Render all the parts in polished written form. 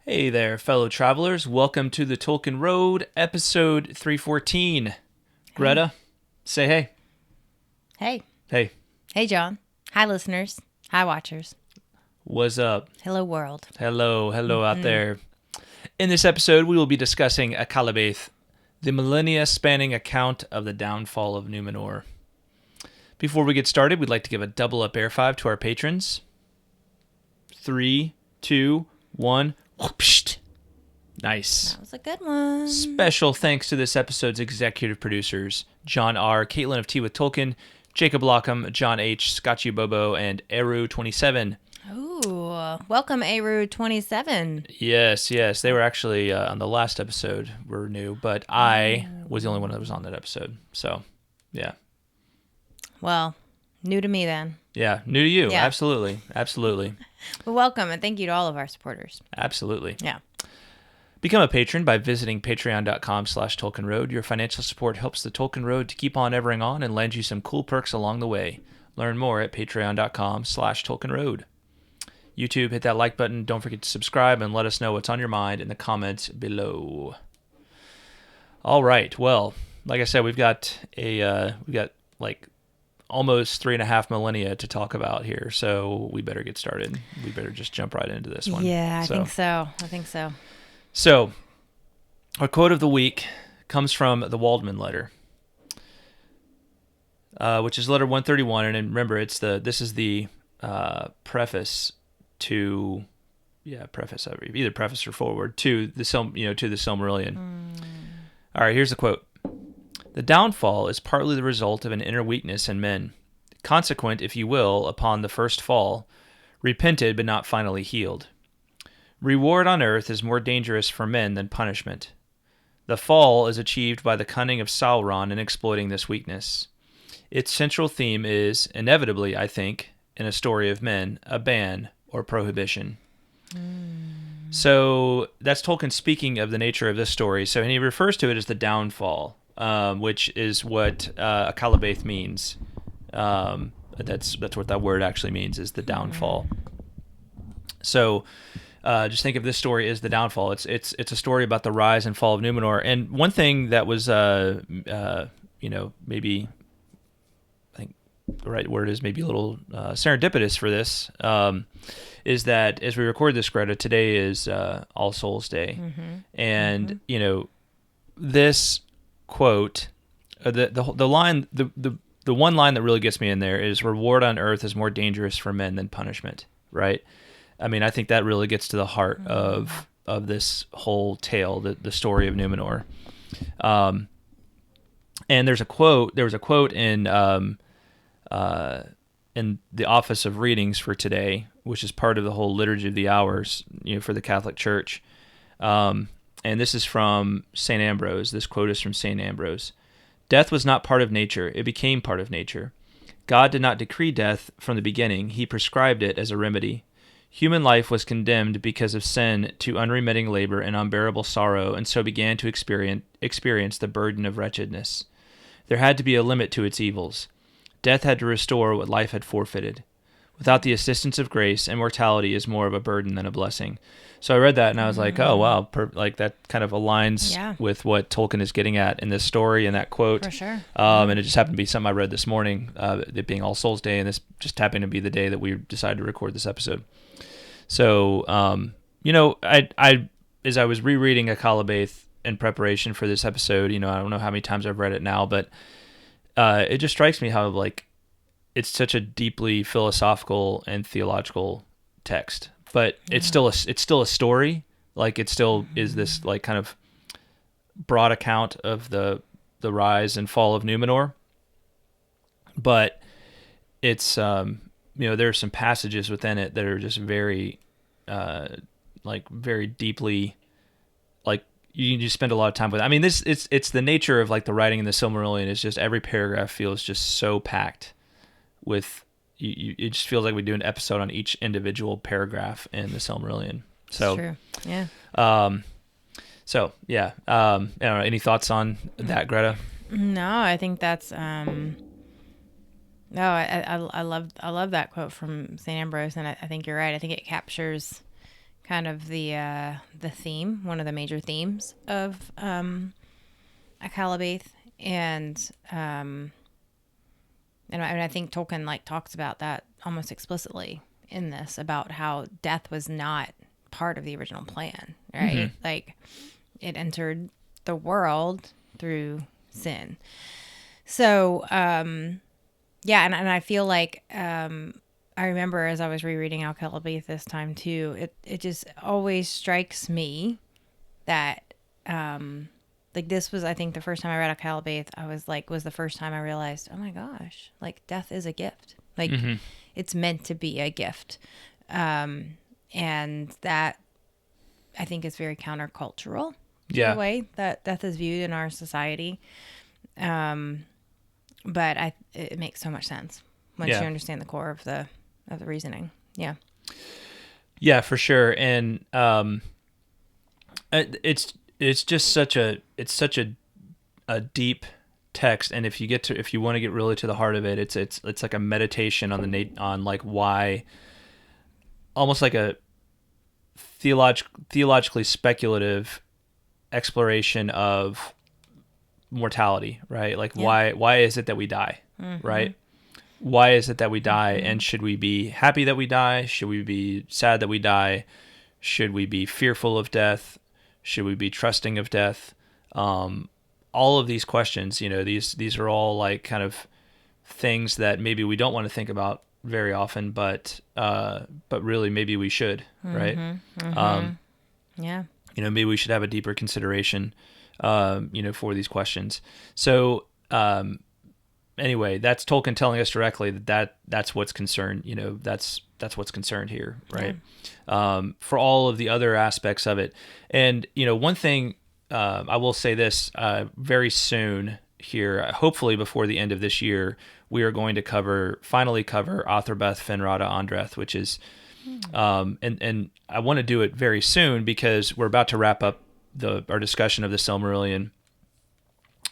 Hey there, fellow travelers. Welcome to the Tolkien Road, episode 314. Greta, say hey. Hey. Hey, Hey, John. Hi, listeners. Hi, watchers. what's up? Hello, world. Hello out there. In this episode, we will be discussing Akallabêth, the millennia-spanning account of the downfall of Numenor. Before we get started, we'd like to give a double-up air five to our patrons. 3, 2, 1... Whoopsht. Nice. That was a good one. Special thanks to this episode's executive producers, John R., Kaitlyn of Tea with Tolkien, Jacob Lockham, John H., Scotchy Bobo, and Eru27. Ooh, welcome, Eru27. Yes. They were actually on the last episode, were new, but I was the only one that was on that episode. So, yeah. Well, new to me then. Yeah, new to you. Yeah. Absolutely. Well, welcome, and thank you to all of our supporters. Absolutely. Yeah. Become a patron by visiting patreon.com/Tolkien Road. Your financial support helps the Tolkien Road to keep on evering on and lends you some cool perks along the way. Learn more at patreon.com/Tolkien Road. YouTube, hit that like button. Don't forget to subscribe and let us know what's on your mind in the comments below. All right. Well, like I said, we've got like almost 3.5 millennia to talk about here, so we better get started. We better just jump right into this one. Yeah, I think so. So, our quote of the week comes from the Waldman letter, which is letter 131, and remember, this is the preface to, either preface or forward to the Silmarillion. All right, here's the quote. The downfall is partly the result of an inner weakness in men, consequent, if you will, upon the first fall, repented but not finally healed. Reward on earth is more dangerous for men than punishment. The fall is achieved by the cunning of Sauron in exploiting this weakness. Its central theme is, inevitably, I think, in a story of men, a ban or prohibition. So that's Tolkien speaking of the nature of this story. So he refers to it as the downfall, which is what Akallabêth means. That's what that word actually means, is the downfall. So just think of this story as the downfall. It's a story about the rise and fall of Numenor. And one thing that was maybe, I think the right word is maybe a little serendipitous for this, is that as we record this, Greta, today is All Souls Day. And this quote, the line, the one line that really gets me in there is, reward on earth is more dangerous for men than punishment, right? I mean, I think that really gets to the heart of this whole tale, the story of Numenor. And there was a quote in the Office of Readings for today, which is part of the whole Liturgy of the Hours, for the Catholic Church. And this is from St. Ambrose. This quote is from St. Ambrose. Death was not part of nature. It became part of nature. God did not decree death from the beginning. He prescribed it as a remedy. Human life was condemned because of sin to unremitting labor and unbearable sorrow, and so began to experience the burden of wretchedness. There had to be a limit to its evils. Death had to restore what life had forfeited. Without the assistance of grace, immortality is more of a burden than a blessing. So I read that and I was like, oh, wow, that kind of aligns with what Tolkien is getting at in this story and that quote. For sure. And it just happened to be something I read this morning, it being All Souls Day, and this just happened to be the day that we decided to record this episode. So, I as I was rereading Akallabêth in preparation for this episode, I don't know how many times I've read it now, but it just strikes me how, like, it's such a deeply philosophical and theological text, but it's still a story. Like, it still is this, like, kind of broad account of the rise and fall of Numenor. But it's there are some passages within it that are just very very deeply, like, you just spend a lot of time with it. I mean, it's the nature of, like, the writing in the Silmarillion is just every paragraph feels just so packed with it just feels like we do an episode on each individual paragraph in the Silmarillion. So That's true. Yeah. I don't know, any thoughts on that, Greta? No, I think that's No, I love that quote from St. Ambrose, and I think you're right. I think it captures kind of the theme, one of the major themes of Akallabêth, and I think Tolkien like talks about that almost explicitly in this, about how death was not part of the original plan, right? Mm-hmm. Like it entered the world through sin. So, yeah, and I feel like I remember as I was rereading Akallabêth this time too, it just always strikes me that like this was, I think, the first time I read Akallabêth, I was like, was the first time I realized, oh my gosh, like death is a gift. Like it's meant to be a gift. And that I think is very countercultural to the way that death is viewed in our society. But it makes so much sense once you understand the core of the reasoning. Yeah. Yeah, for sure. And it's just such a deep text, and if you want to get really to the heart of it, it's like a meditation on like why, almost like a theologically speculative exploration of mortality, right? Like why is it that we die, right? Why is it that we die, and should we be happy that we die? Should we be sad that we die? Should we be fearful of death? Should we be trusting of death? All of these questions, these are all like kind of things that maybe we don't want to think about very often, but really maybe we should, right? Yeah. Maybe we should have a deeper consideration, for these questions. So, anyway, that's Tolkien telling us directly that's what's concerned. That's what's concerned here, right? Yeah. For all of the other aspects of it, and one thing I will say this: very soon here, hopefully before the end of this year, we are going to finally cover Athrabeth Finrada Andreth, which is, and I want to do it very soon because we're about to wrap up our discussion of the Silmarillion.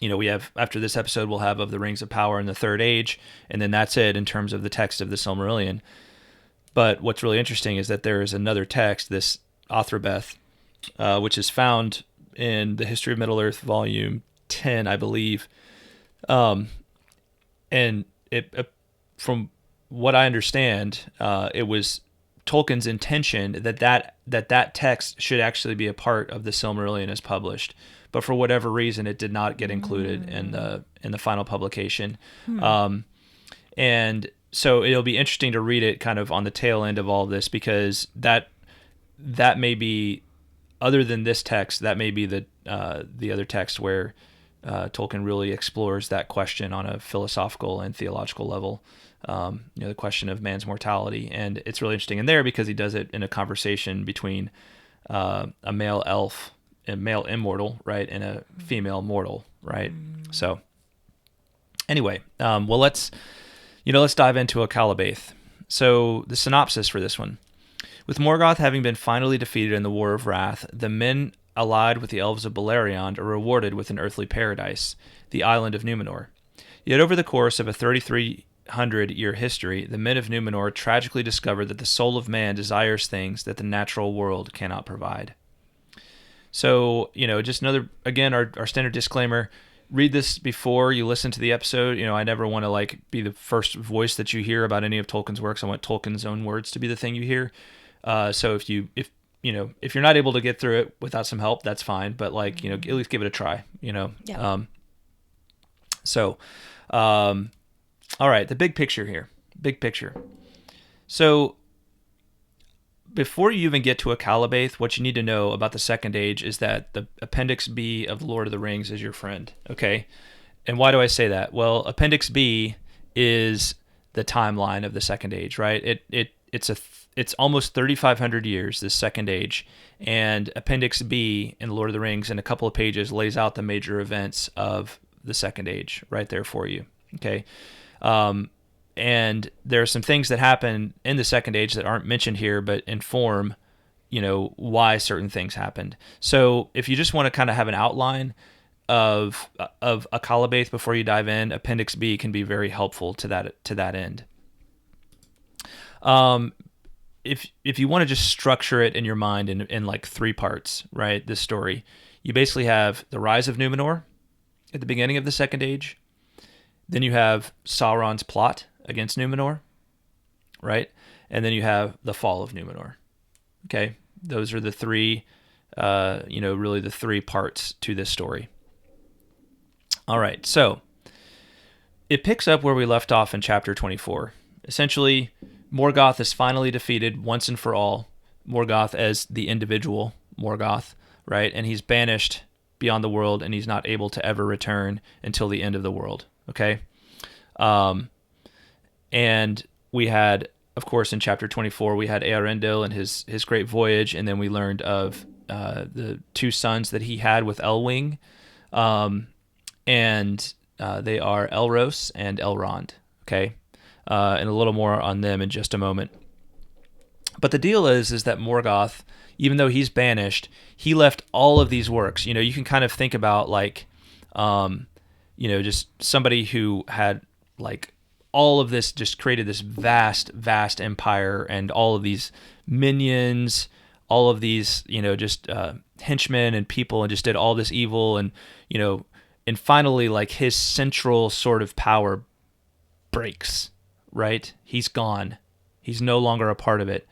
We have, after this episode, we'll have of the Rings of Power in the Third Age, and then that's it in terms of the text of the Silmarillion. But what's really interesting is that there is another text, this Athrabeth, which is found in the History of Middle-earth, Volume 10, I believe. And it, from what I understand, it was Tolkien's intention that text should actually be a part of the Silmarillion as published. But for whatever reason, it did not get included in the final publication. And so it'll be interesting to read it kind of on the tail end of all of this, because that may be, other than this text, that may be the other text where Tolkien really explores that question on a philosophical and theological level. The question of man's mortality, and it's really interesting in there because he does it in a conversation between a male elf, a male immortal, right, and a female mortal, right? So anyway, well, let's dive into Akallabêth. So the synopsis for this one: with Morgoth having been finally defeated in the War of Wrath, the men allied with the Elves of Beleriand are rewarded with an earthly paradise, the Island of Númenor. Yet over the course of a 3,300-year history, the Men of Númenor tragically discover that the soul of man desires things that the natural world cannot provide. So, just another, again, our standard disclaimer: read this before you listen to the episode. I never want to be the first voice that you hear about any of Tolkien's works. I want Tolkien's own words to be the thing you hear. So if you're not able to get through it without some help, that's fine. But at least give it a try. Yeah. All right, the big picture here. Big picture. So before you even get to Akallabêth, what you need to know about the Second Age is that the Appendix B of The Lord of the Rings is your friend, okay? And why do I say that? Well, Appendix B is the timeline of the Second Age, right? It's almost 3,500 years, this Second Age, and Appendix B in The Lord of the Rings in a couple of pages lays out the major events of the Second Age right there for you, okay? And there are some things that happen in the Second Age that aren't mentioned here, but inform, why certain things happened. So if you just want to kind of have an outline of Akallabêth before you dive in, Appendix B can be very helpful to that end. if you want to just structure it in your mind in like three parts, right? This story, you basically have the rise of Numenor at the beginning of the Second Age. Then you have Sauron's plot against Numenor, right? And then you have the fall of Numenor. Okay, those are the three, really the three parts to this story. All right, so it picks up where we left off in chapter 24. Essentially, Morgoth is finally defeated once and for all. Morgoth as the individual Morgoth, right? And he's banished beyond the world, and he's not able to ever return until the end of the world, okay? And we had, of course, in chapter 24, we had Elendil and his great voyage, and then we learned of the two sons that he had with Elwing, and they are Elros and Elrond, okay? And a little more on them in just a moment. But the deal is that Morgoth, even though he's banished, he left all of these works. You know, you can kind of think about like, just somebody who had like all of this, just created this vast empire, and all of these minions, all of these, henchmen and people, and just did all this evil, and and finally, like, his central sort of power breaks. Right? He's gone. He's no longer a part of it.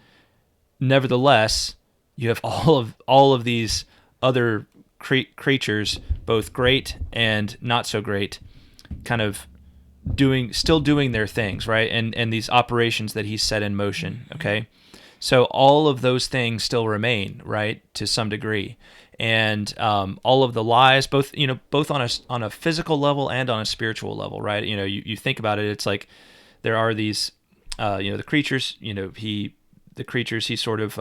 Nevertheless, you have all of these other creatures, both great and not so great, kind of still doing their things, right? And these operations that he's set in motion, okay? So all of those things still remain, right, to some degree. And all of the lies, both on a physical level and on a spiritual level, right? You think about it, it's like, there are these, the creatures, the creatures he sort of,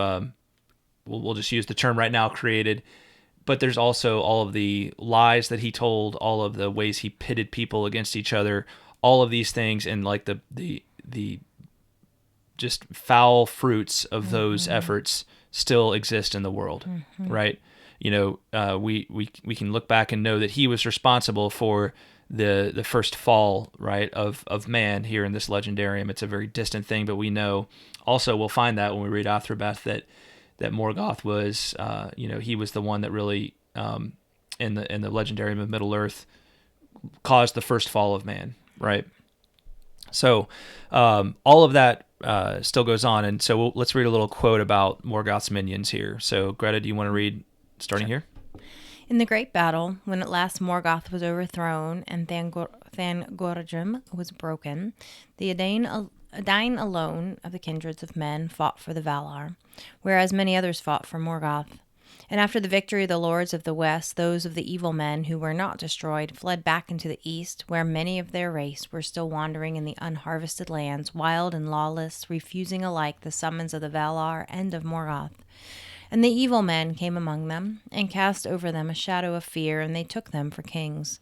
we'll just use the term right now, created. But there's also all of the lies that he told, all of the ways he pitted people against each other, all of these things, and like the just foul fruits of those efforts still exist in the world, right? We can look back and know that he was responsible for the first fall, right, of man here in this legendarium. It's a very distant thing, but we know also, we'll find that when we read Athrobeth, that Morgoth was, he was the one that really, in the legendarium of Middle Earth, caused the first fall of man, right? So all of that still goes on, and so let's read a little quote about Morgoth's minions here. So Greta, do you want to read starting here? In the great battle, when at last Morgoth was overthrown and Thangorajum was broken, the Edain alone of the kindreds of men fought for the Valar, whereas many others fought for Morgoth. And after the victory of the lords of the west, those of the evil men who were not destroyed fled back into the east, where many of their race were still wandering in the unharvested lands, wild and lawless, refusing alike the summons of the Valar and of Morgoth. And the evil men came among them, and cast over them a shadow of fear, and they took them for kings.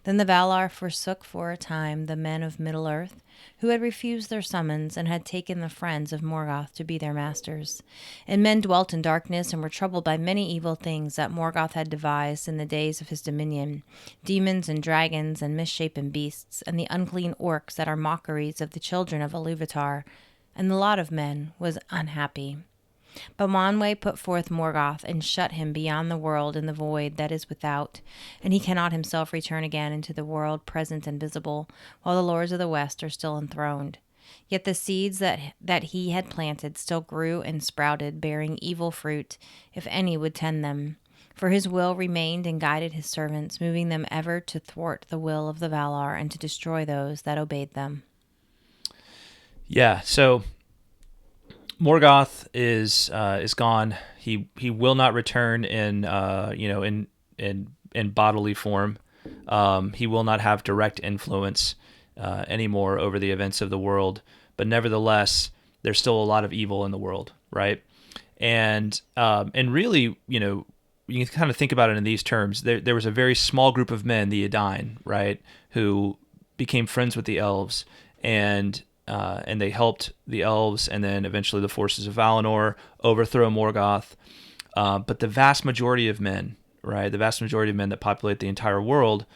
Then the Valar forsook for a time the men of Middle-earth, who had refused their summons, and had taken the friends of Morgoth to be their masters. And men dwelt in darkness, and were troubled by many evil things that Morgoth had devised in the days of his dominion, demons and dragons and misshapen beasts, and the unclean orcs that are mockeries of the children of Iluvatar. And the lot of men was unhappy. But Manwë put forth Morgoth, and shut him beyond the world in the void that is without, and he cannot himself return again into the world present and visible, while the lords of the west are still enthroned. Yet the seeds that he had planted still grew and sprouted, bearing evil fruit, if any would tend them. For his will remained and guided his servants, moving them ever to thwart the will of the Valar and to destroy those that obeyed them. Yeah, so Morgoth is gone. He will not return in bodily form. He will not have direct influence anymore over the events of the world. But nevertheless, there's still a lot of evil in the world, right? And really, you can kind of think about it in these terms. There was a very small group of men, the Edain, right, who became friends with the elves, and they helped the elves and then eventually the forces of Valinor overthrow Morgoth. But the vast majority of men, right, the vast majority of men that populate the entire world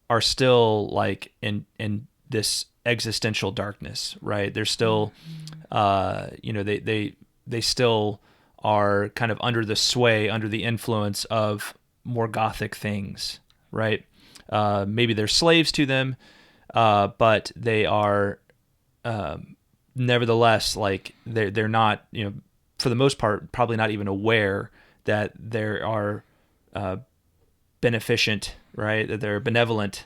are still like in this existential darkness, right? They're still, they still are kind of under the sway, under the influence of more gothic things, right? Maybe they're slaves to them, but they are nevertheless, like, they're not, for the most part, probably not even aware that there are beneficent, right? That there are benevolent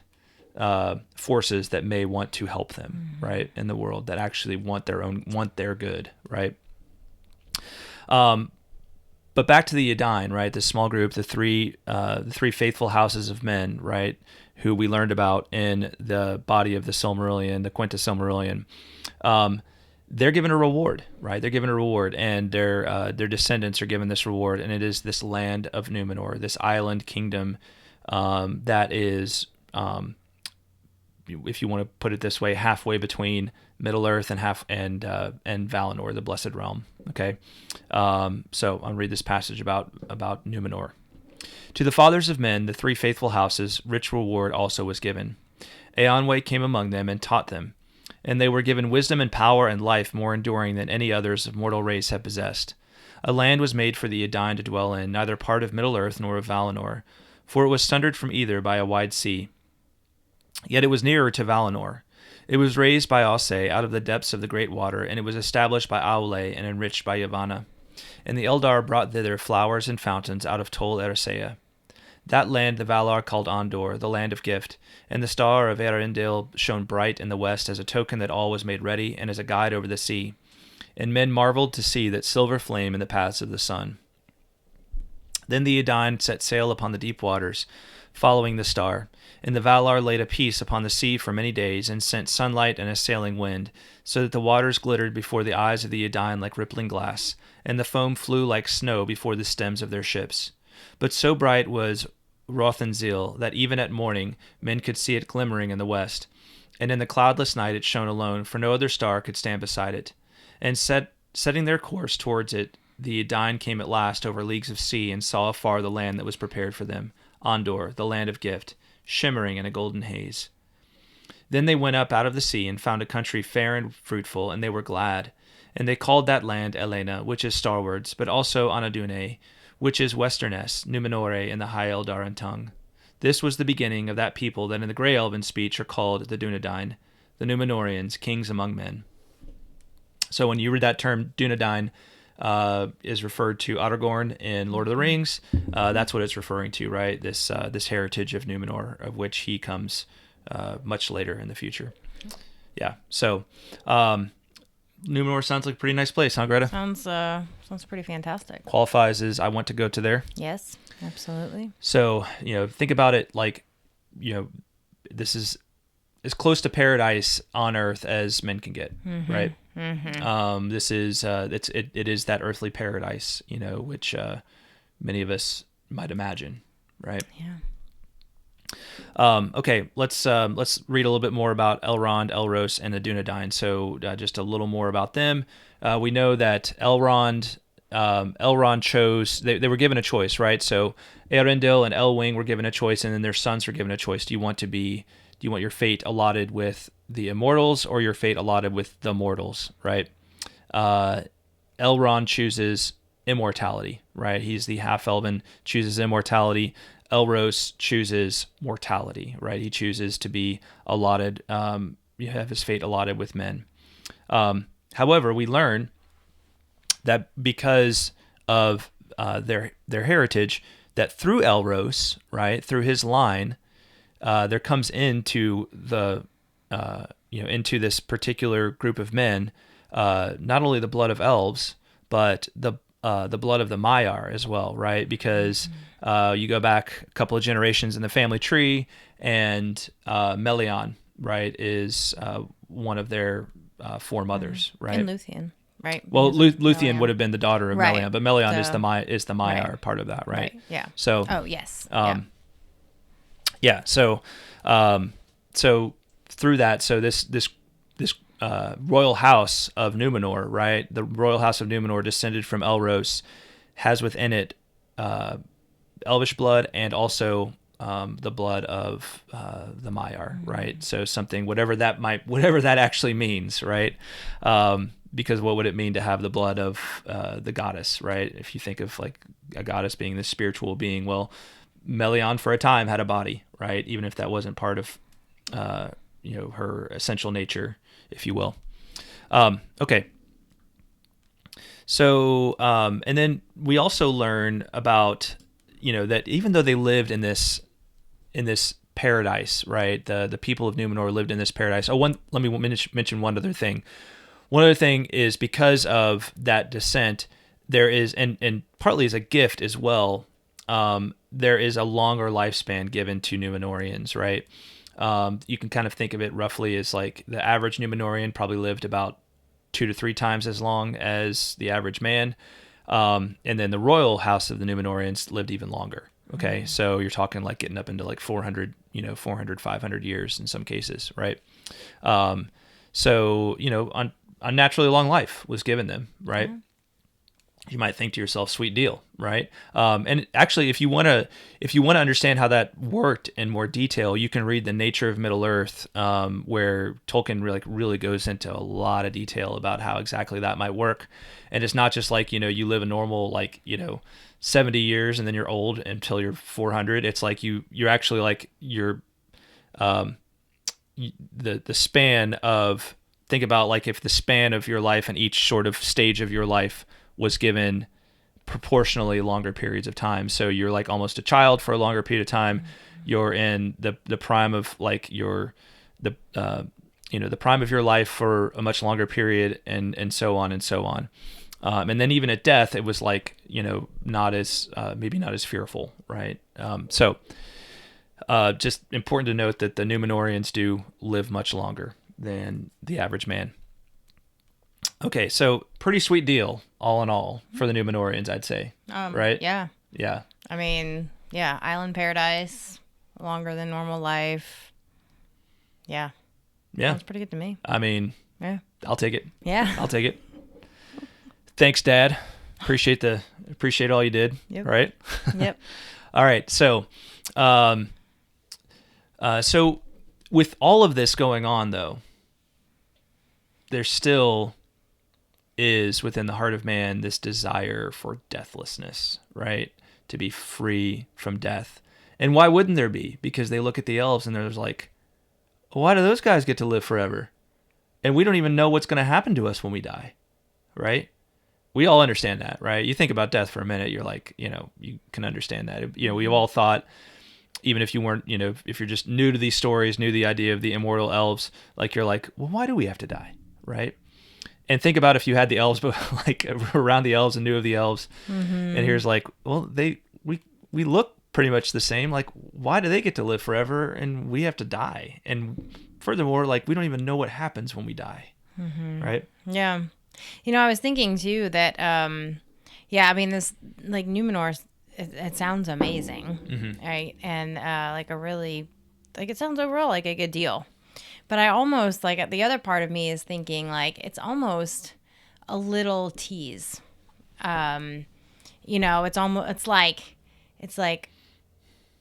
forces that may want to help them, right, in the world, that actually want their good, right? But back to the Edain, right? The small group, the three faithful houses of men, right, who we learned about in the body of the Silmarillion, the Quinta Silmarillion. They're given a reward, right? They're given a reward, and their descendants are given this reward, and it is this land of Númenor, this island kingdom that is, if you want to put it this way, halfway between Middle Earth and Valinor, the Blessed Realm. Okay, so I'll read this passage about Númenor. To the fathers of men, the three faithful houses, rich reward also was given. Eonwe came among them and taught them, and they were given wisdom and power and life more enduring than any others of mortal race have possessed. A land was made for the Edain to dwell in, neither part of Middle Earth nor of Valinor, for it was sundered from either by a wide sea. Yet it was nearer to Valinor. It was raised by Ausse out of the depths of the great water, and it was established by Aule and enriched by Yavanna. And the Eldar brought thither flowers and fountains out of Tol Eressëa. That land the Valar called Ondor, the land of gift, and the star of Elendil shone bright in the west as a token that all was made ready, and as a guide over the sea. And men marveled to see that silver flame in the paths of the sun. Then the Edain set sail upon the deep waters, following the star. And the Valar laid a peace upon the sea for many days, and sent sunlight and a sailing wind, so that the waters glittered before the eyes of the Edain like rippling glass, and the foam flew like snow before the stems of their ships. But so bright was Rothanzil that even at morning men could see it glimmering in the west, and in the cloudless night it shone alone, for no other star could stand beside it. And setting their course towards it, the Edain came at last over leagues of sea, and saw afar the land that was prepared for them, Ondor, the land of gift, shimmering in a golden haze. Then they went up out of the sea and found a country fair and fruitful, and they were glad. And they called that land Elena, which is starwards, but also Anadune, which is westernest, Numenore in the High Eldarin tongue. This was the beginning of that people that in the Grey Elven speech are called the Dunedain, the Númenorians, kings among men. So when you read that term, Dunedain, is referred to Aragorn in Lord of the Rings. That's what it's referring to, right? This heritage of Numenor, of which he comes much later in the future. Yeah. So Numenor sounds like a pretty nice place, huh, Greta? Sounds pretty fantastic. Qualifies as I want to go to there. Yes, absolutely. So think about it like this is as close to paradise on earth as men can get, right? Mm-hmm. This is it is that earthly paradise, which many of us might imagine, right? Yeah. Okay, let's read a little bit more about Elrond, Elros, and the Dunedain. So just a little more about them. We know that Elrond chose. They were given a choice, right? So Elendil and Elwing were given a choice, and then their sons were given a choice. Do you want your fate allotted with the immortals or your fate allotted with the mortals, right? Elrond chooses immortality, right? He's the half-elven, chooses immortality. Elros chooses mortality, right? He chooses to be allotted, have his fate allotted with men. However, we learn that because of their heritage, that through Elros, right, through his line, there comes into into this particular group of men, not only the blood of elves, but the blood of the Maiar as well, right? Because you go back a couple of generations in the family tree, and Melian, right, is one of their foremothers, right? And Luthien, right? Well, Luthien would have been the daughter of right. Melian, but Melian is the Maiar right. part of that, right? Yeah. So. Oh yes. Yeah. So through that, so this royal house of Númenor, right? The royal house of Númenor, descended from Elros, has within it elvish blood and also the blood of the Maiar, right? So something, whatever that actually means, right? Because what would it mean to have the blood of the goddess, right? If you think of like a goddess being this spiritual being, well, Melion for a time had a body, right? Even if that wasn't part of, her essential nature, if you will. Okay. So, and then we also learn about, that even though they lived in this paradise, right? The people of Numenor lived in this paradise. Let me mention one other thing. One other thing is because of that descent, there is, and partly as a gift as well, there is a longer lifespan given to Numenorians, right? You can kind of think of it roughly as like the average Numenorian probably lived about 2 to 3 times as long as the average man. And then the royal house of the Numenorians lived even longer. Okay. Mm-hmm. So you're talking like getting up into like 400, 500 years in some cases. Right. So, unnaturally long life was given them. Right. Mm-hmm. You might think to yourself, sweet deal, right? And actually, if you want to understand how that worked in more detail, you can read The Nature of Middle Earth, where Tolkien really goes into a lot of detail about how exactly that might work. And it's not just like, you live a normal 70 years and then you're old until you're 400. It's like you're actually like the span of, think about like if the span of your life and each sort of stage of your life was given proportionally longer periods of time. So you're like almost a child for a longer period of time. You're in the prime of like the prime of your life for a much longer period, and so on and so on. And then even at death, it was like, not as maybe not as fearful, right? So just important to note that the Numenorians do live much longer than the average man. Okay, so pretty sweet deal, all in all, for the Numenorians, I'd say. Right? Yeah. Yeah. I mean, yeah, island paradise, longer than normal life. Yeah. Yeah. Sounds pretty good to me. I mean, yeah, I'll take it. Yeah. I'll take it. Thanks, Dad. Appreciate all you did. Yep. Right? Yep. All right. So, so with all of this going on, though, there still is within the heart of man this desire for deathlessness, right? To be free from death. And why wouldn't there be? Because they look at the elves and there's like, why do those guys get to live forever? And we don't even know what's going to happen to us when we die, right? We all understand that, right? You think about death for a minute, you're like, you can understand that. We've all thought, even if you weren't, if you're just new to these stories, knew the idea of the immortal elves, like you're like, well, why do we have to die, right? And think about if you had the elves, but like around the elves and knew of the elves, and here's like, well, we look pretty much the same. Like, why do they get to live forever and we have to die? And furthermore, like, we don't even know what happens when we die, right? Yeah, I was thinking too that, I mean, this like Numenor, it sounds amazing, right? And like a really, like it sounds overall like a good deal. But I almost, like, the other part of me is thinking, like, it's almost a little tease. It's like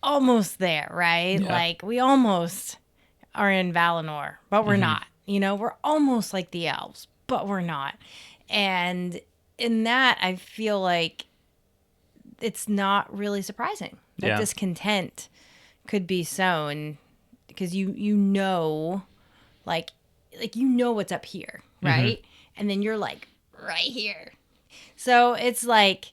almost there, right? Yeah. Like, we almost are in Valinor, but we're not. We're almost like the elves, but we're not. And in that, I feel like it's not really surprising that this content could be sown, because like what's up here, right? And then you're like right here. So it's like,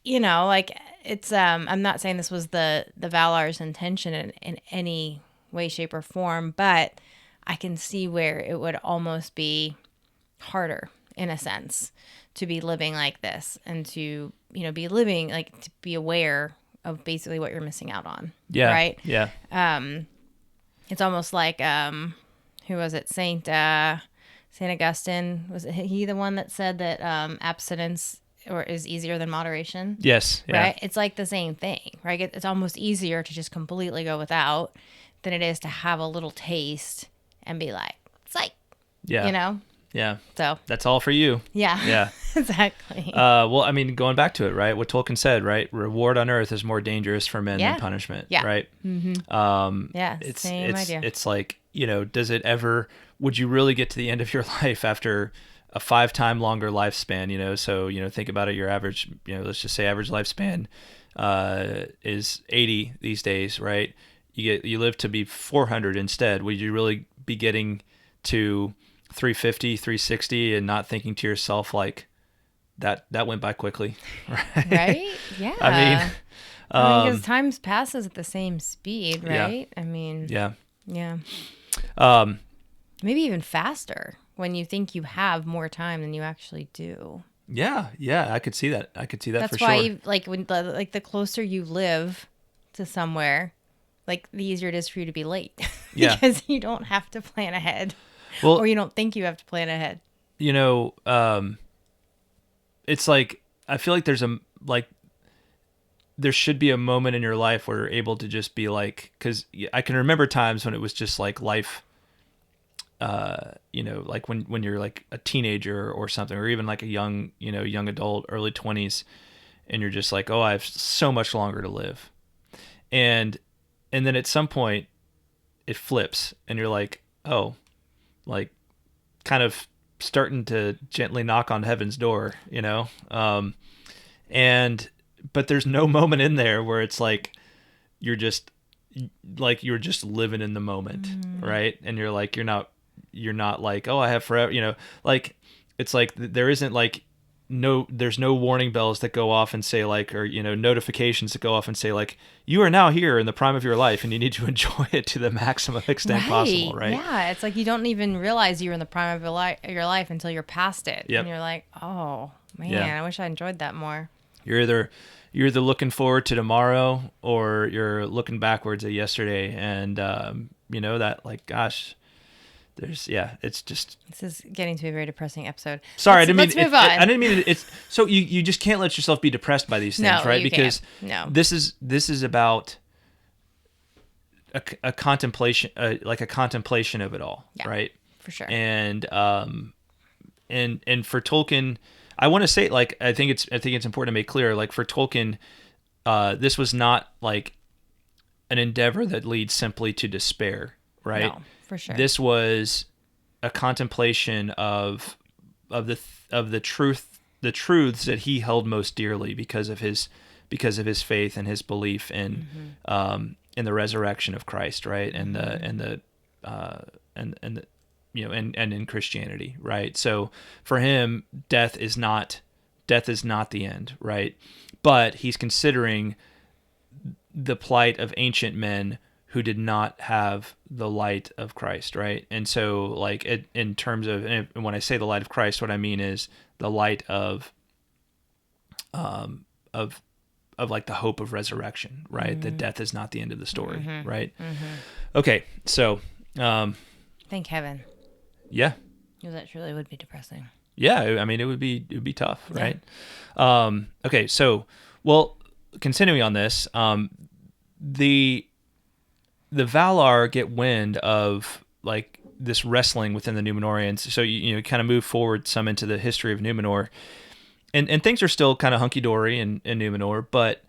like it's I'm not saying this was the Valar's intention in any way, shape, or form, but I can see where it would almost be harder in a sense to be living like this, and to be living like, to be aware of basically what you're missing out on. Yeah. Right. Yeah. It's almost like who was it? Saint Augustine, was he the one that said that abstinence is easier than moderation? Yes. Yeah. Right. It's like the same thing, right? It's almost easier to just completely go without than it is to have a little taste and be like, psych. Yeah. Yeah. So That's all for you. yeah. Yeah. Exactly. Well, I mean, going back to it, right? What Tolkien said, right? Reward on earth is more dangerous for men than punishment, Yeah. right? Yeah. It's Same idea. it's like, does it ever? Would you really get to the end of your life after a 5 time longer lifespan? So think about it. Your average, let's just say average lifespan is 80 these days, right? You live to be 400 instead. Would you really be getting to 350, 360 and not thinking to yourself like that went by quickly, right? Right? Yeah. I mean, because time passes at the same speed, right? Yeah. I mean, yeah. yeah. Um, Maybe even faster when you think you have more time than you actually do. yeah, I could see that. That's for why, sure. like, when the closer you live to somewhere, like, the easier it is for you to be late. Yeah. Because you don't have to plan ahead. Well, Or you don't think you have to plan ahead. It's like, I feel like there should be a moment in your life where you're able to just be like, because I can remember times when it was just like life, like when you're like a teenager or something, or even like a young adult, early 20s, and you're just like, oh, I have so much longer to live. And then at some point it flips and you're like, oh, like kind of starting to gently knock on heaven's door, but there's no moment in there where it's like you're just living in the moment, right? And you're like, you're not like, oh, I have forever, like it's like there isn't like there's no warning bells that go off and say like, or notifications that go off and say like, you are now here in the prime of your life and you need to enjoy it to the maximum extent possible, right? Yeah, it's like you don't even realize you're in the prime of your life until you're past it. Yep. And you're like, oh man, Yeah. I wish I enjoyed that more. You're either looking forward to tomorrow or you're looking backwards at yesterday, and that, like, gosh, it's just. This is getting to be a very depressing episode. Sorry, Let's move on. I didn't mean it. It's so you just can't let yourself be depressed by these things, No, right? you Because can't. No. this is about a contemplation, like a contemplation of it all, Yeah, right? for sure. And for Tolkien, I want to say, like, I think it's important to make clear, like, for Tolkien, this was not like an endeavor that leads simply to despair, right? No, for sure. This was a contemplation of the truths that he held most dearly because of his faith and his belief in the resurrection of Christ, right? And in Christianity, right? So for him, death is not the end, right? But he's considering the plight of ancient men who did not have the light of Christ, right? And so, like, in terms of, and when I say the light of Christ, what I mean is the light of like the hope of resurrection, right? That death is not the end of the story, right? Okay, so Thank heaven. yeah, Because that truly would be depressing. yeah. I mean, it would be tough, right? Okay, so, well, continuing on this, the Valar get wind of, like, this wrestling within the Númenóreans. So you kind of move forward some into the history of Númenor, and things are still kind of hunky dory in Númenor, but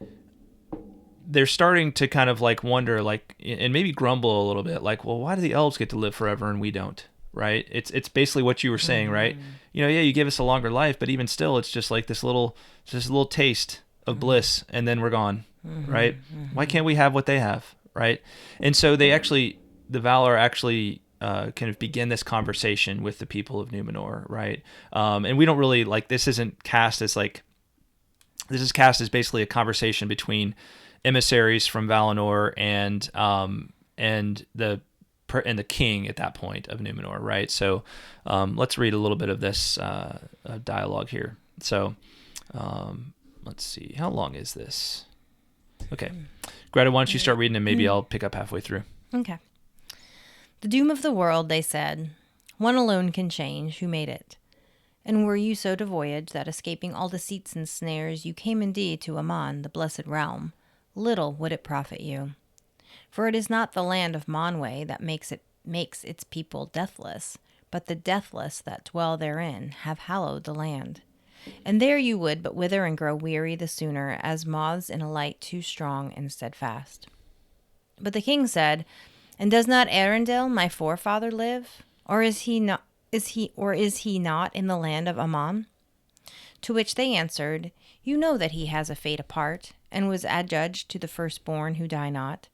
they're starting to kind of like wonder, like, and maybe grumble a little bit, like, well, why do the elves get to live forever and we don't? Right? It's basically what you were saying, right? Yeah, you give us a longer life, but even still, it's just like this little taste of bliss, and then we're gone, right? Why can't we have what they have, right? And so the Valar actually kind of begin this conversation with the people of Númenor, right? And we don't really, like, this is cast as basically a conversation between emissaries from Valinor and the king at that point of Numenor, right? So let's read a little bit of this dialogue here. So let's see, how long is this? Okay, Greta, why don't you start reading, and maybe I'll pick up halfway through. Okay. The doom of the world, they said, one alone can change, who made it. And were you so to voyage that, escaping all deceits and snares, you came indeed to Aman, the blessed realm, little would it profit you. For it is not the land of Manwë that makes its people deathless, but the deathless that dwell therein have hallowed the land. And there you would but wither and grow weary the sooner, as moths in a light too strong and steadfast. But the king said, And does not Elendil, my forefather, live? Or is he not in the land of Aman? To which they answered, You know that he has a fate apart, and was adjudged to the firstborn who die not.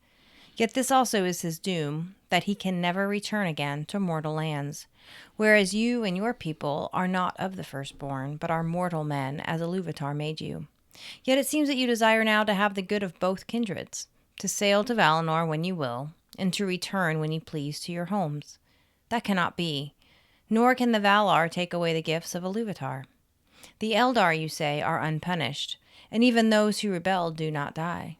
Yet this also is his doom, that he can never return again to mortal lands. Whereas you and your people are not of the firstborn, but are mortal men, as Iluvatar made you. Yet it seems that you desire now to have the good of both kindreds, to sail to Valinor when you will, and to return when you please to your homes. That cannot be, nor can the Valar take away the gifts of Iluvatar. The Eldar, you say, are unpunished, and even those who rebelled do not die.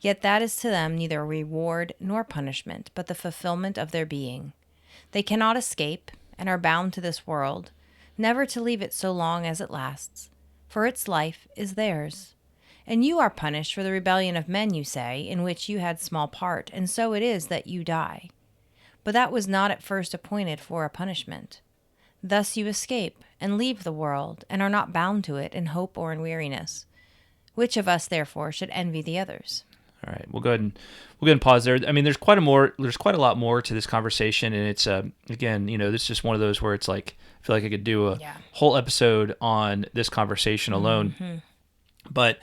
Yet that is to them neither reward nor punishment, but the fulfillment of their being. They cannot escape, and are bound to this world, never to leave it so long as it lasts, for its life is theirs. And you are punished for the rebellion of men, you say, in which you had small part, and so it is that you die. But that was not at first appointed for a punishment. Thus you escape, and leave the world, and are not bound to it in hope or in weariness. Which of us, therefore, should envy the others? All right, we'll go ahead and pause there. I mean, there's quite a lot more to this conversation, and it's again, this is just one of those where it's like I feel like I could do a whole episode on this conversation alone. Mm-hmm. But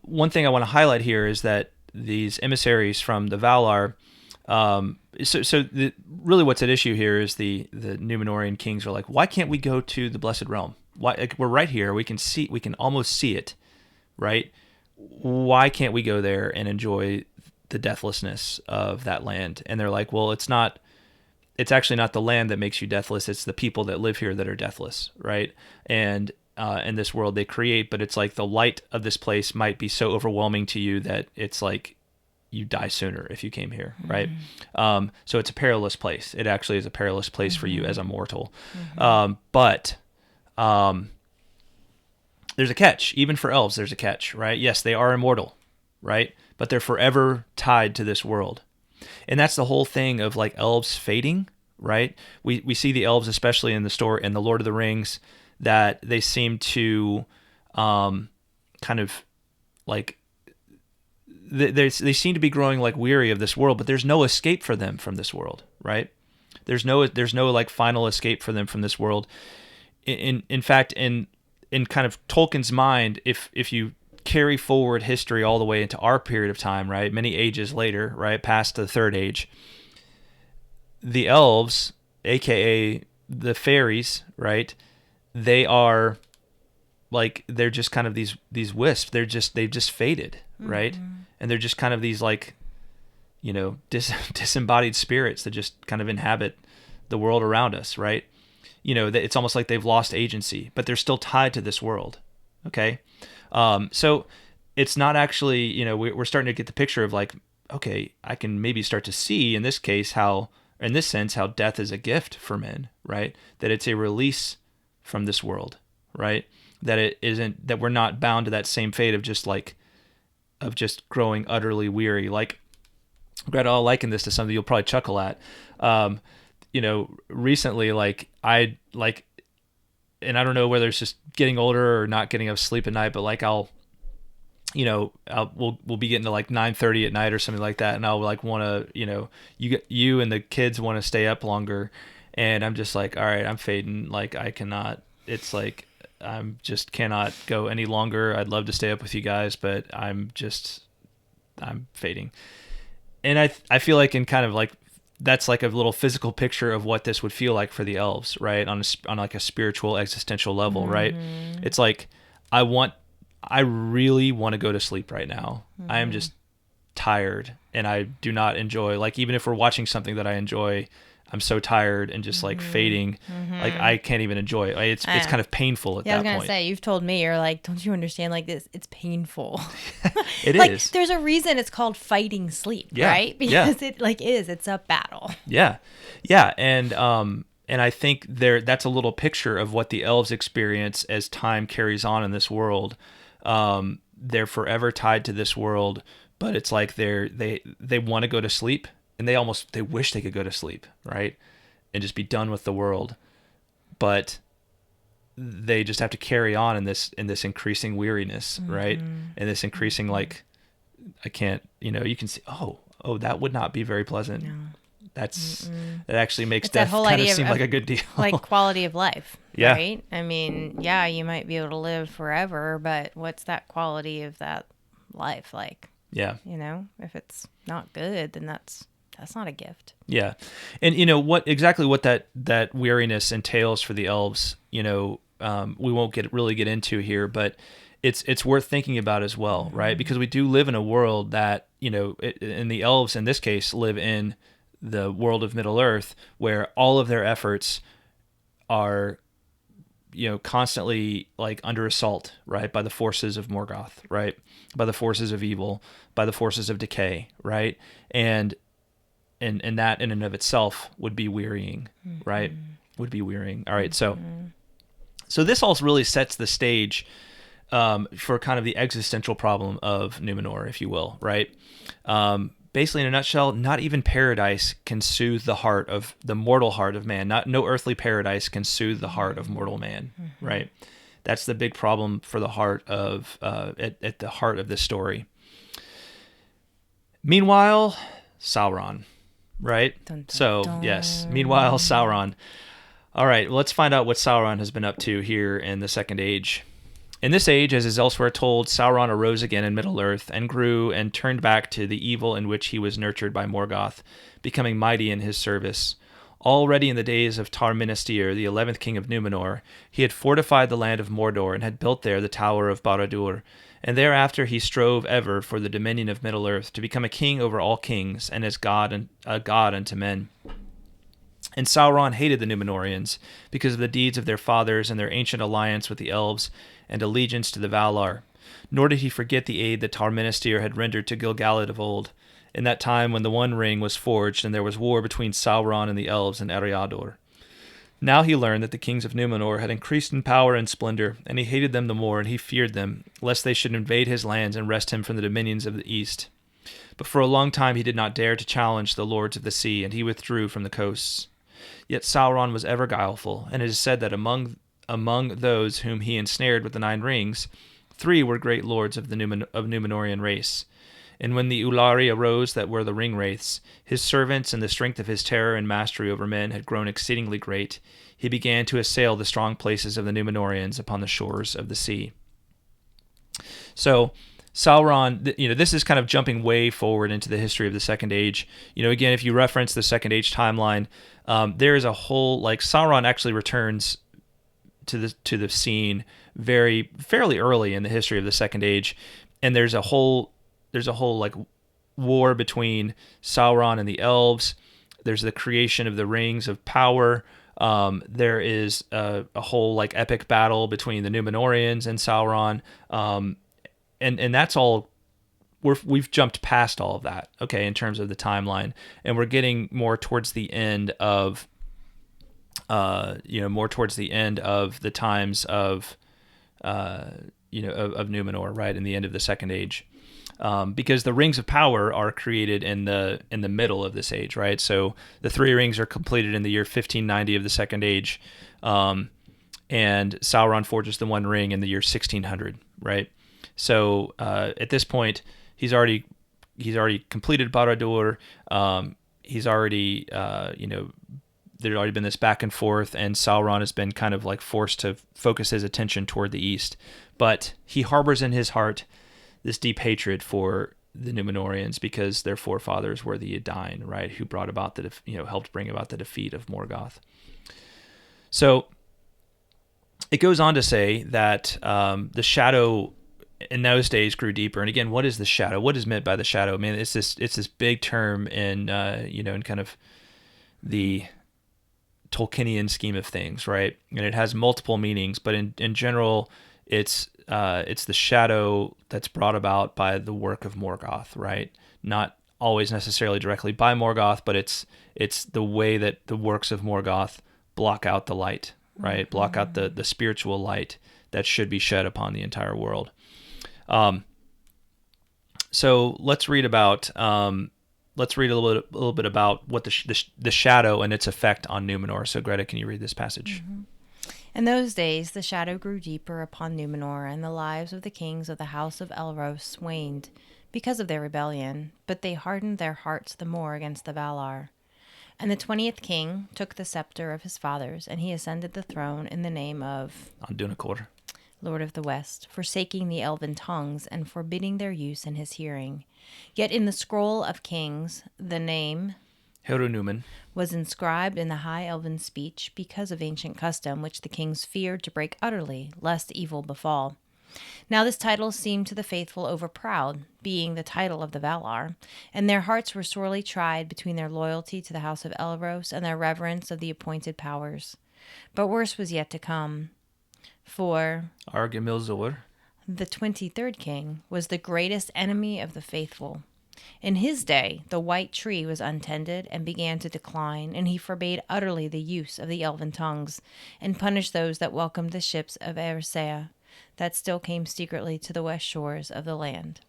one thing I want to highlight here is that these emissaries from the Valar. Really, what's at issue here is the Númenorian kings are like, why can't we go to the Blessed Realm? Why we're right here? We can almost see it, right? Why can't we go there and enjoy the deathlessness of that land? And they're like, well, it's actually not the land that makes you deathless. It's the people that live here that are deathless, right? And in this world they create, but it's like the light of this place might be so overwhelming to you that it's like you die sooner if you came here, right? Mm-hmm. So it's a perilous place. It actually is a perilous place for you as a mortal. Mm-hmm. But there's a catch. Even for elves, there's a catch, right? Yes, they are immortal, right? But they're forever tied to this world. And that's the whole thing of like elves fading, right? We see the elves, especially in the story in the Lord of the Rings, that they seem to kind of like they seem to be growing like weary of this world, but there's no escape for them from this world, right? There's no like final escape for them from this world. In fact, in kind of Tolkien's mind, if you carry forward history all the way into our period of time, right, many ages later, right, past the Third Age, the elves, aka the fairies, right, they are like they're just kind of these wisps. They've just faded, right, and they're just kind of these like disembodied spirits that just kind of inhabit the world around us, right? It's almost like they've lost agency, but they're still tied to this world. Okay. So it's not actually, we're starting to get the picture of like, okay, I can maybe start to see in this case how death is a gift for men, right? That it's a release from this world, right? That it isn't, that we're not bound to that same fate of just growing utterly weary. Like, Greta, I'll liken this to something you'll probably chuckle at. Recently, and I don't know whether it's just getting older or not getting enough sleep at night, but like we'll be getting to like 9:30 at night or something like that, and I'll like want to, you and the kids want to stay up longer, and I'm just like, all right, I'm fading. Like I cannot. It's like I'm just cannot go any longer. I'd love to stay up with you guys, but I'm fading, and I feel like in kind of like. That's like a little physical picture of what this would feel like for the elves, right? On like a spiritual, existential level, right? It's like I really want to go to sleep right now. I am just tired, and I do not enjoy. Like even if we're watching something that I enjoy, I'm so tired and just like fading. Like I can't even enjoy it. It's kind of painful at that point. I was gonna say, you've told me, you're like, don't you understand? Like this, it's painful. It like, is. There's a reason it's called fighting sleep, right? Because it's a battle. Yeah, and I think that's a little picture of what the elves experience as time carries on in this world. They're forever tied to this world, but it's like they want to go to sleep. And they wish they could go to sleep, right? and just be done with the world. But they just have to carry on in this increasing weariness, right? And this increasing, like, I can't, you can see, oh, that would not be very pleasant. No. That actually makes It's that death whole kind of idea seem of- like a good deal. Like quality of life, Yeah. right? I mean, yeah, you might be able to live forever, but what's that quality of that life like? Yeah. If it's not good, then that's not a gift. Yeah. And what that weariness entails for the elves, we won't really get into here, but it's worth thinking about as well, right? Because we do live in a world that, and the elves in this case live in the world of Middle-earth, where all of their efforts are, constantly like under assault, right? By the forces of Morgoth, right? By the forces of evil, by the forces of decay, right? And that in and of itself would be wearying, right? Would be wearying. All right. So this also really sets the stage for kind of the existential problem of Numenor, if you will, right? Basically, in a nutshell, not even paradise can soothe the mortal heart of man. No earthly paradise can soothe the heart of mortal man, right? That's the big problem for the heart of at the heart of this story. Meanwhile, Sauron, right? Dun, dun, So dun. yes, meanwhile, Sauron. All right, let's find out what Sauron has been up to here in the Second Age. In this age, as is elsewhere told, Sauron arose again in Middle-earth and grew and turned back to the evil in which he was nurtured by Morgoth, becoming mighty in his service. Already in the days of Tar-Minastir, the 11th king of Numenor, he had fortified the land of Mordor and had built there the Tower of Barad-dûr, and thereafter he strove ever for the dominion of Middle-earth, to become a king over all kings, and as a god unto men. And Sauron hated the Númenorians because of the deeds of their fathers and their ancient alliance with the elves and allegiance to the Valar. Nor did he forget the aid that Tar-Minastir had rendered to Gil-galad of old, in that time when the One Ring was forged and there was war between Sauron and the elves in Eriador. Now he learned that the kings of Numenor had increased in power and splendor, and he hated them the more, and he feared them, lest they should invade his lands and wrest him from the dominions of the east. But for a long time he did not dare to challenge the lords of the sea, and he withdrew from the coasts. Yet Sauron was ever guileful, and it is said that among those whom he ensnared with the 9 rings, 3 were great lords of the Númenorian race. And when the Ulari arose that were the ring-wraiths, his servants and the strength of his terror and mastery over men had grown exceedingly great, he began to assail the strong places of the Númenorians upon the shores of the sea. So Sauron, this is kind of jumping way forward into the history of the Second Age. Again, if you reference the Second Age timeline, there is a whole, Sauron actually returns to the scene fairly early in the history of the Second Age, and there's a whole war between Sauron and the elves. There's the creation of the rings of power. There is a whole epic battle between the Númenorians and Sauron, and that's all. We've jumped past all of that, okay, in terms of the timeline, and we're getting more towards the end of the times of Númenor, right, in the end of the Second Age, because the rings of power are created in the middle of this age, right? So the 3 rings are completed in the year 1590 of the Second Age, and Sauron forges the 1 ring in the year 1600, right? So at this point, he's already completed Barad-dûr. He's already there's already been this back and forth, and Sauron has been kind of forced to focus his attention toward the east. But he harbors in his heart this deep hatred for the Númenorians because their forefathers were the Edain, right, who brought about helped bring about the defeat of Morgoth. So it goes on to say that the shadow in those days grew deeper. And again, what is the shadow? What is meant by the shadow? I mean, it's this big term in in kind of the Tolkienian scheme of things, right? And it has multiple meanings, but in general, it's the shadow that's brought about by the work of Morgoth, right? Not always necessarily directly by Morgoth, but it's the way that the works of Morgoth block out the light, right? Block out the spiritual light that should be shed upon the entire world. So let's read about let's read a little bit about what the shadow and its effect on Numenor. So, Greta, can you read this passage? Mm-hmm. In those days, the shadow grew deeper upon Númenor, and the lives of the kings of the house of Elros waned because of their rebellion, but they hardened their hearts the more against the Valar. And the 20th king took the scepter of his fathers, and he ascended the throne in the name of Andunacor, Lord of the West, forsaking the elven tongues and forbidding their use in his hearing. Yet in the scroll of kings, the name Herunumen was inscribed in the high elven speech because of ancient custom, which the kings feared to break utterly, lest evil befall. Now this title seemed to the faithful overproud, being the title of the Valar, and their hearts were sorely tried between their loyalty to the house of Elros and their reverence of the appointed powers. But worse was yet to come, for Argimilzor, the 23rd king, was the greatest enemy of the faithful. In his day, the white tree was untended and began to decline, and he forbade utterly the use of the elven tongues, and punished those that welcomed the ships of Erisea that still came secretly to the west shores of the land.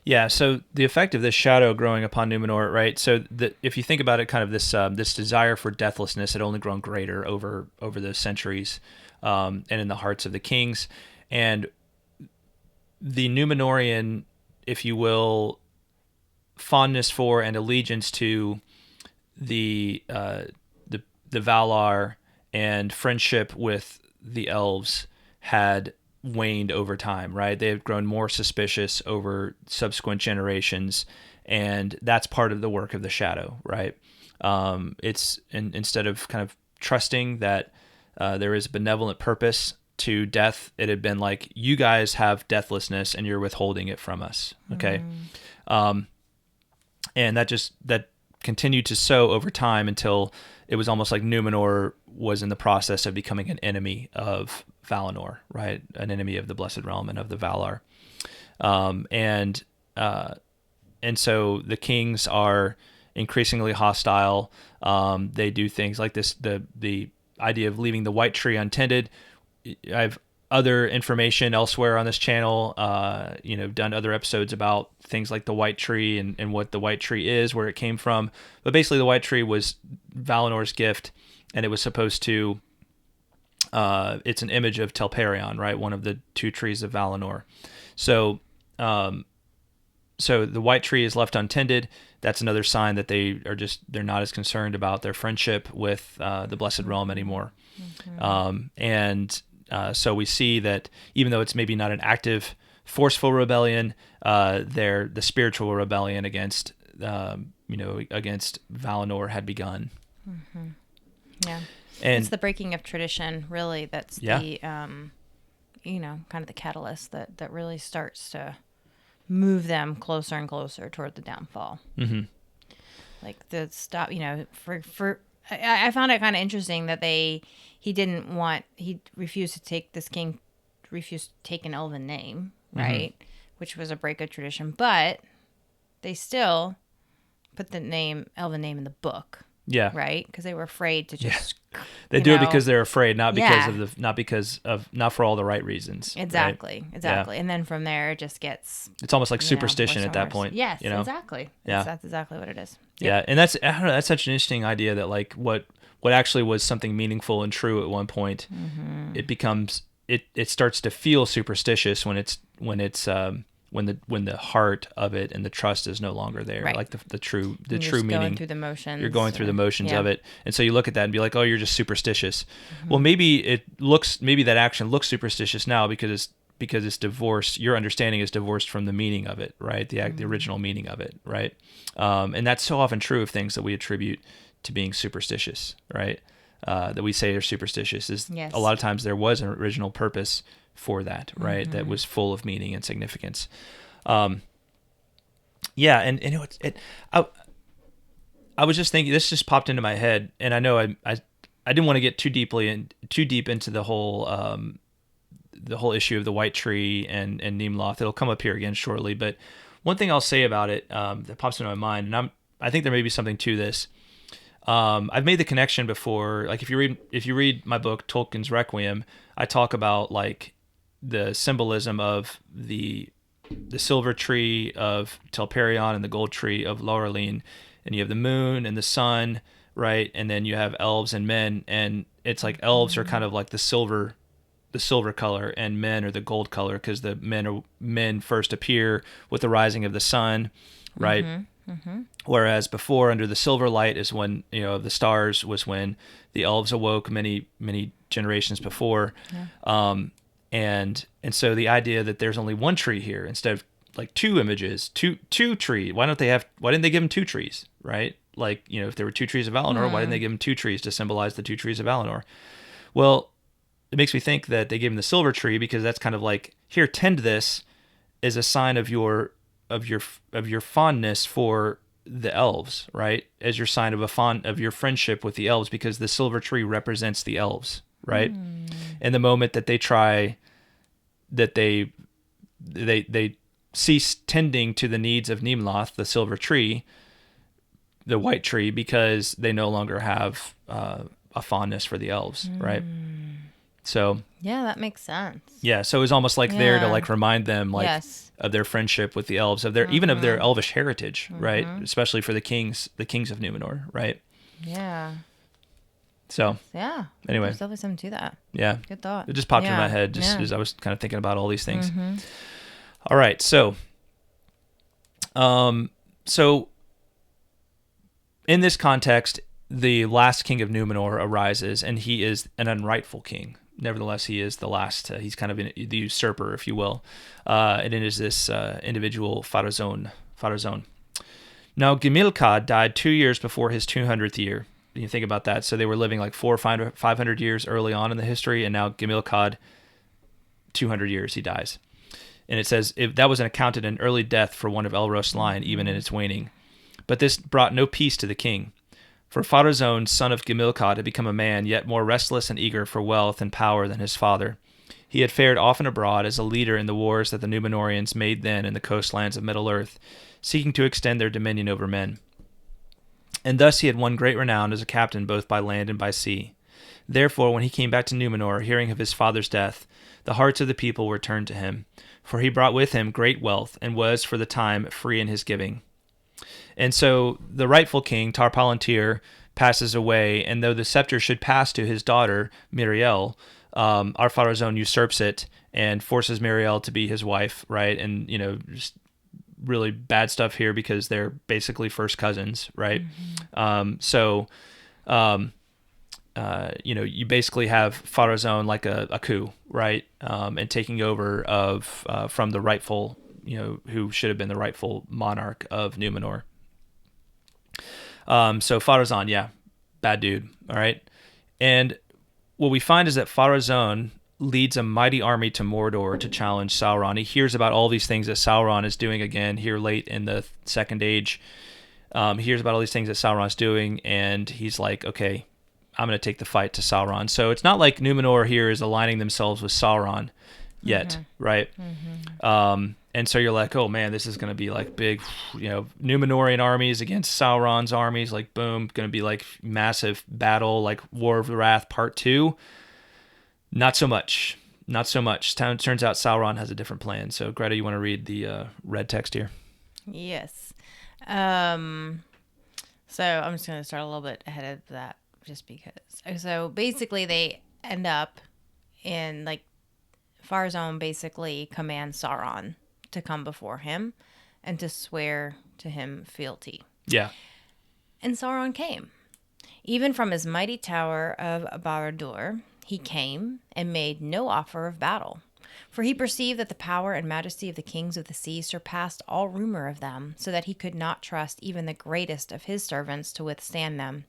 Yeah, so the effect of this shadow growing upon Numenor, right? So if you think about it, kind of this desire for deathlessness had only grown greater over the centuries, and in the hearts of the kings, and the Númenorian, if you will, fondness for and allegiance to the Valar and friendship with the elves had waned over time, right? They had grown more suspicious over subsequent generations, and that's part of the work of the shadow, right? It's instead of kind of trusting that there is a benevolent purpose to death, it had been like, you guys have deathlessness and you're withholding it from us, okay? And that continued to sow over time until it was almost like Numenor was in the process of becoming an enemy of Valinor, right? An enemy of the Blessed Realm and of the Valar. And so the kings are increasingly hostile. They do things like this, the idea of leaving the white tree untended. I've other information elsewhere on this channel, done other episodes about things like the white tree and what the white tree is, where it came from. But basically the white tree was Valinor's gift, and it was supposed to, it's an image of Telperion, right? One of the two trees of Valinor. So the white tree is left untended. That's another sign that they're not as concerned about their friendship with the Blessed Realm anymore. So we see that even though it's maybe not an active, forceful rebellion, the spiritual rebellion against Valinor had begun. Mm-hmm. Yeah, and it's the breaking of tradition, really. That's the kind of the catalyst that really starts to move them closer and closer toward the downfall. Mm-hmm. Like the stop, I found it kind of interesting that he refused to take an elven name, right? Mm-hmm. Which was a break of tradition, but they still put the elven name in the book. Yeah. Right? Because they were afraid to just. Yeah. They do it because they're afraid, not for all the right reasons. Exactly. Right? Exactly. Yeah. And then from there it just gets. It's almost like superstition at that point. Yes, exactly. Yeah. That's exactly what it is. Yep. Yeah. And that's such an interesting idea that like what actually was something meaningful and true at one point, mm-hmm. it starts to feel superstitious when the heart of it and the trust is no longer there, right. Like the true meaning. Going through the motions. You're going through the motions of it, and so you look at that and be like, oh, you're just superstitious. Mm-hmm. Well, maybe that action looks superstitious now because it's divorced. Your understanding is divorced from the meaning of it, right? The original meaning of it, right? And that's so often true of things that we attribute to being superstitious, right? That we say are superstitious is yes. A lot of times there was an original purpose for that, right? Mm-hmm. That was full of meaning and significance. I was just thinking, this just popped into my head, and I know I didn't want to get too deep into the whole issue of the white tree and Nimloth. It'll come up here again shortly, but one thing I'll say about it that pops into my mind, and I think there may be something to this. I've made the connection before. Like if you read my book Tolkien's Requiem, I talk about like the symbolism of the the silver tree of Telperion and the gold tree of Laurelene, and you have the moon and the sun, right? And then you have elves and men, and it's like elves are kind of like the silver color, and men are the gold color, because the men first appear with the rising of the sun, right? Whereas before, under the silver light is when, the stars, was when the elves awoke many generations before. And so the idea that there's only one tree here instead of like two images, two trees. Why didn't they give them two trees, right? Like, if there were two trees of Valinor, why didn't they give them two trees to symbolize the two trees of Valinor? Well, it makes me think that they gave him the silver tree because that's kind of like, here, tend this as a sign of your fondness for the elves, right? As your sign of your friendship with the elves, because the silver tree represents the elves, right? And the moment that they cease tending to the needs of Nimloth, the silver tree, the white tree, because they no longer have a fondness for the elves, right? So yeah, that makes sense. Yeah, so it was almost like there to like remind them of their friendship with the elves, of their even of their elvish heritage, right? Especially for the kings of Númenor, right? Yeah. So yeah, anyway, there's definitely something to that. Yeah, good thought. It just popped in my head just as I was kind of thinking about all these things. All right, so so in this context, the last king of Númenor arises, and he is an unrightful king. Nevertheless, he is the last. He's kind of the usurper, if you will. And it is this individual, Pharazôn. Now, Gimilcad died 2 years before his 200th year. You think about that. So they were living like 400 or 500 years early on in the history, and now Gimilcad, 200 years, he dies. And it says, if that was accounted an early death for one of Elros's line, even in its waning. But this brought no peace to the king. For Pharazôn, son of Gimilcad, had become a man yet more restless and eager for wealth and power than his father. He had fared often abroad as a leader in the wars that the Númenorians made then in the coastlands of Middle-earth, seeking to extend their dominion over men. And thus he had won great renown as a captain both by land and by sea. Therefore, when he came back to Númenor, hearing of his father's death, the hearts of the people were turned to him, for he brought with him great wealth, and was, for the time, free in his giving. And so the rightful king, Tar-Palantir, passes away, and though the scepter should pass to his daughter, Miriel, Ar-Pharazôn usurps it and forces Miriel to be his wife, right? And, just really bad stuff here because they're basically first cousins, right? You basically have Pharazôn like a coup, right? And taking over from the rightful, who should have been the rightful monarch of Númenor. So Pharazôn, bad dude, all right? And what we find is that Pharazôn leads a mighty army to Mordor to challenge Sauron. He hears about all these things that Sauron is doing again here late in the Second Age. He hears about all these things that Sauron's doing, and he's like, okay, I'm going to take the fight to Sauron. So it's not like Númenor here is aligning themselves with Sauron yet, right? And so you're like, oh man, this is going to be like big, Númenorian armies against Sauron's armies, like boom, going to be like massive battle, like War of the Wrath Part 2. Not so much. Turns out Sauron has a different plan. So Greta, you want to read the red text here? Yes. So I'm just going to start a little bit ahead of that just because. So basically they end up in like Pharazôn basically commands Sauron to come before him and to swear to him fealty. Yeah. And Sauron came. Even from his mighty tower of Barad-dûr, he came and made no offer of battle. For he perceived that the power and majesty of the kings of the sea surpassed all rumor of them, so that he could not trust even the greatest of his servants to withstand them.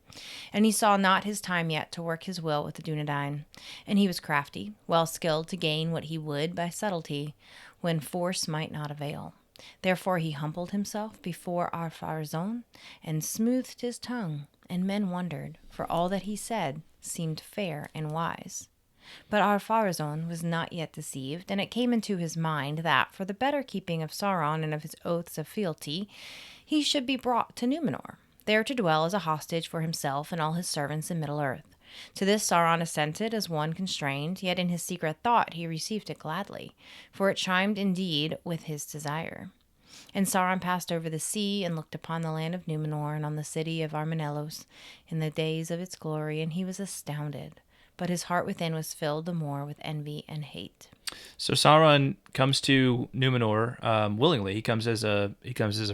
And he saw not his time yet to work his will with the Dunedain. And he was crafty, well skilled to gain what he would by subtlety, when force might not avail. Therefore he humbled himself before Ar-Pharazôn, and smoothed his tongue, and men wondered, for all that he said seemed fair and wise. But Ar-Pharazôn was not yet deceived, and it came into his mind that, for the better keeping of Sauron and of his oaths of fealty, he should be brought to Númenor, there to dwell as a hostage for himself and all his servants in Middle-earth. To this Sauron assented as one constrained, yet in his secret thought he received it gladly, for it chimed indeed with his desire. And Sauron passed over the sea and looked upon the land of Númenor and on the city of Armanelos in the days of its glory, and he was astounded. But his heart within was filled the more with envy and hate. So Sauron comes to Númenor willingly. He comes as a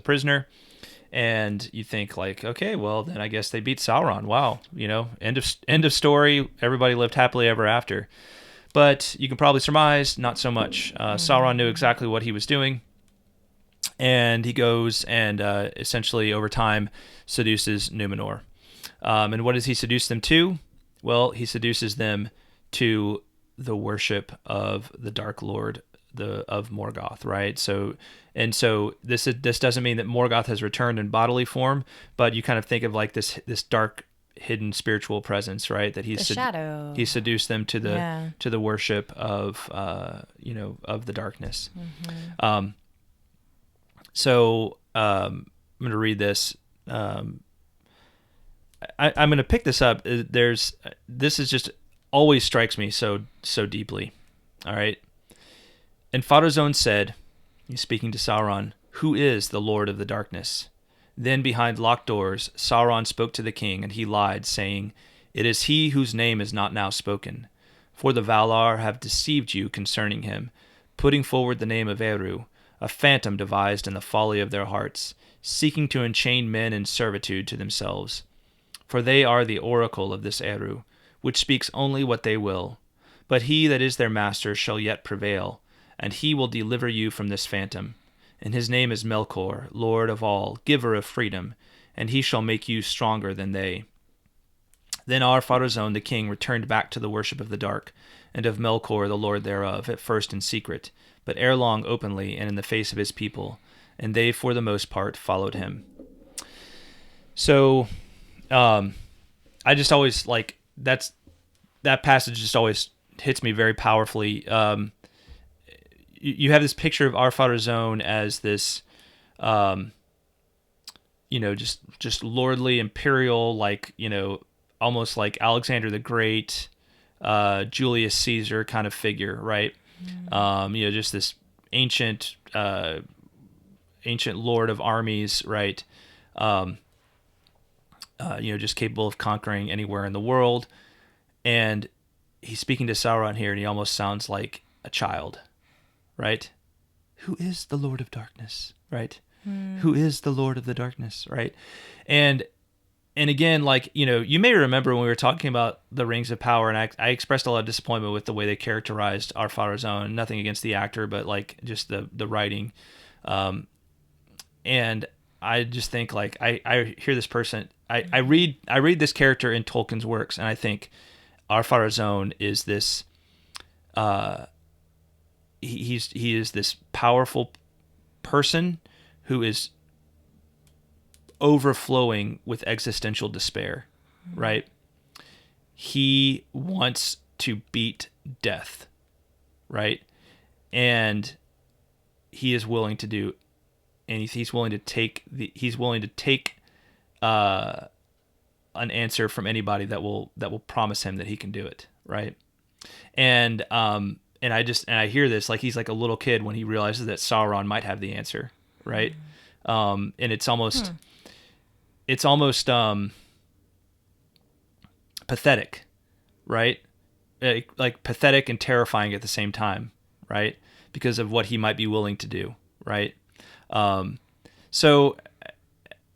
prisoner, and you think like, okay, well then I guess they beat Sauron. Wow, end of story. Everybody lived happily ever after. But you can probably surmise not so much. Sauron knew exactly what he was doing. And he goes and essentially over time seduces Númenor. And what does he seduce them to? Well, he seduces them to the worship of the Dark Lord of Morgoth, right? So this doesn't mean that Morgoth has returned in bodily form, but you kind of think of like this dark hidden spiritual presence, right? That shadow. He seduced them to the worship of of the darkness. Mm-hmm. So I'm going to read this. I'm going to pick this up. This is just always strikes me so deeply. All right. And Ar-Pharazôn said, he's speaking to Sauron, "Who is the Lord of the darkness?" Then behind locked doors, Sauron spoke to the king, and he lied, saying, "It is he whose name is not now spoken. For the Valar have deceived you concerning him, putting forward the name of Eru, a phantom devised in the folly of their hearts, seeking to enchain men in servitude to themselves. For they are the oracle of this Eru, which speaks only what they will. But he that is their master shall yet prevail, and he will deliver you from this phantom. And his name is Melkor, Lord of all, giver of freedom, and he shall make you stronger than they." Then Ar-Pharazôn the king returned back to the worship of the dark, and of Melkor the lord thereof, at first in secret, but ere long openly and in the face of his people, and they for the most part followed him. So, I just always like that passage just always hits me very powerfully. You have this picture of Ar-Pharazôn as this, just lordly, imperial, like, almost like Alexander the Great, Julius Caesar kind of figure, right? Just this ancient lord of armies, right? Just capable of conquering anywhere in the world. And he's speaking to Sauron here, and he almost sounds like a child, right? Who is the Lord of Darkness, right? Who is the Lord of the Darkness, right? And again, like, you may remember when we were talking about the Rings of Power, and I expressed a lot of disappointment with the way they characterized Ar-Pharazôn. Nothing against the actor, but like just the writing. And I just think like I hear this person. I read this character in Tolkien's works, and I think Ar-Pharazôn is this. He is this powerful person who is overflowing with existential despair, right? He wants to beat death, right? And he is willing to do, and he's willing to take an answer from anybody that will promise him that he can do it, right? And I hear this like he's like a little kid when he realizes that Sauron might have the answer, right? And it's almost pathetic, right? Like pathetic and terrifying at the same time, right? Because of what he might be willing to do, right? So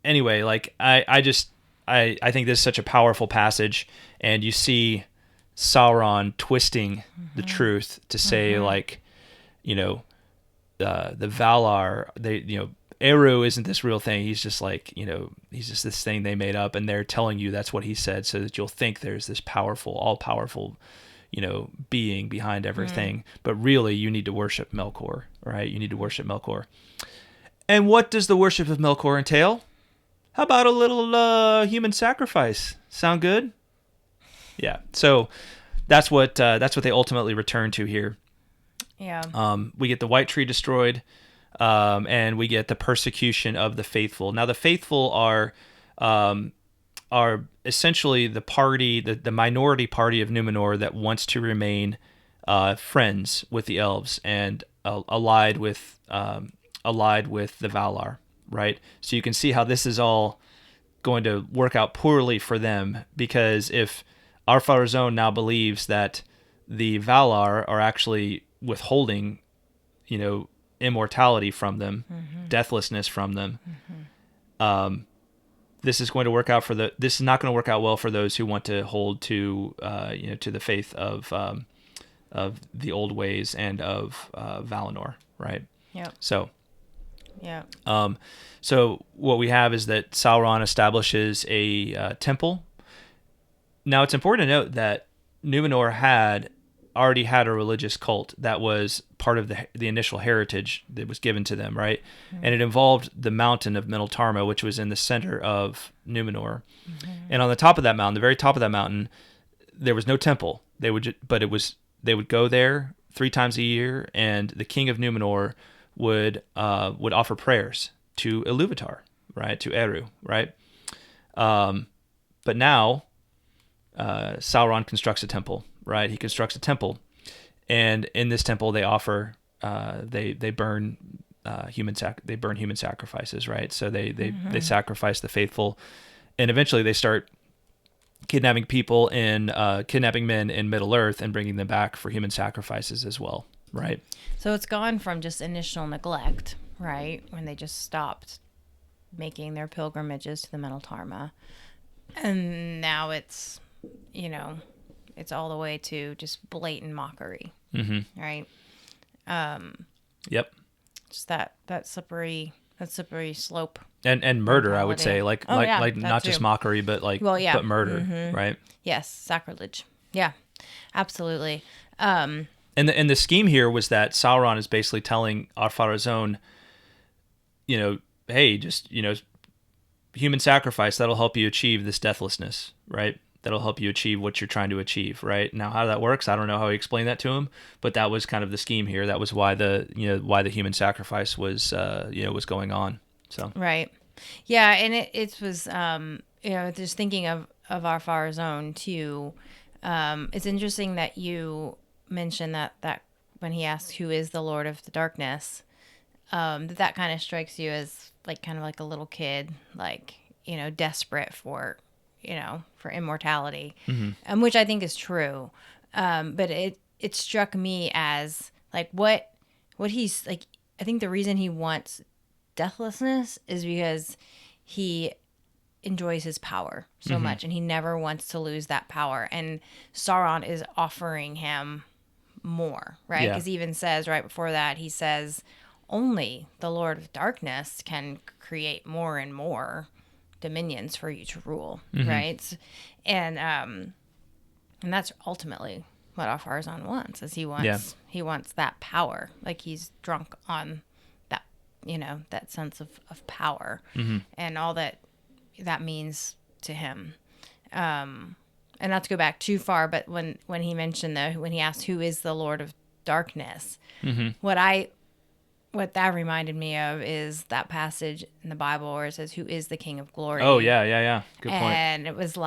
anyway, like I think this is such a powerful passage, and you see Sauron twisting the truth to say like, the Valar, Eru isn't this real thing. He's just like, he's just this thing they made up, and they're telling you that's what he said so that you'll think there's this powerful, all-powerful, being behind everything. But really, you need to worship Melkor, right? You need to worship Melkor. And what does the worship of Melkor entail? How about a little human sacrifice? Sound good? Yeah. So that's what they ultimately return to here. Yeah. We get the White Tree destroyed. And we get the persecution of the faithful. Now, the faithful are are essentially the party, the minority party of Numenor that wants to remain friends with the elves and allied with the Valar, right? So you can see how this is all going to work out poorly for them, because if Ar-Pharazôn now believes that the Valar are actually withholding, immortality from them, deathlessness from them, this is going to work out this is not going to work out well for those who want to hold to to the faith of the old ways and of Valinor, right? Yep. So Yeah. So what we have is that Sauron establishes a temple. Now it's important to note that Numenor already had a religious cult that was part of the initial heritage that was given to them, right? Mm-hmm. And it involved the mountain of Middle Tarma, which was in the center of Numenor. Mm-hmm. And on the top of that mountain, the very top of that mountain, there was no temple. They would go there 3 times a year, and the king of Numenor would offer prayers to Iluvatar, right? To Eru, right? But now Sauron constructs a temple, right? He constructs a temple, and in this temple they offer they burn human sacrifices, right? So they sacrifice the faithful, and eventually they start kidnapping men in Middle Earth and bringing them back for human sacrifices as well, right? So it's gone from just initial neglect, right, when they just stopped making their pilgrimages to the Middle Tarma, and now it's it's all the way to just blatant mockery, right? Yep. Just that slippery slope. And murder, I would say, like not too. just mockery, but but murder, right? Yes, sacrilege. Yeah, absolutely. And the scheme here was that Sauron is basically telling Ar-Pharazôn, hey, just human sacrifice, that'll help you achieve this deathlessness, right? That'll help you achieve what you're trying to achieve, right? Now, how that works, I don't know how he explained that to him, but that was kind of the scheme here. That was why the human sacrifice was was going on. So right, yeah, and it was just thinking of Ar-Pharazôn too. It's interesting that you mentioned that when he asks who is the Lord of the Darkness, that kind of strikes you as kind of like a little kid, desperate for immortality, which I think is true. But it struck me as what he's like. I think the reason he wants deathlessness is because he enjoys his power so much, and he never wants to lose that power. And Sauron is offering him more, right? Because he even says right before that, he says, only the Lord of Darkness can create more and more dominions for you to rule, right? And that's ultimately what Ar-Pharazôn wants. Is he wants that power. He's drunk on that, that sense of power, and all that means to him. And not to go back too far, but when he mentioned when he asked who is the Lord of Darkness, what that reminded me of is that passage in the Bible where it says, who is the King of Glory? Oh, yeah. Good point. And it was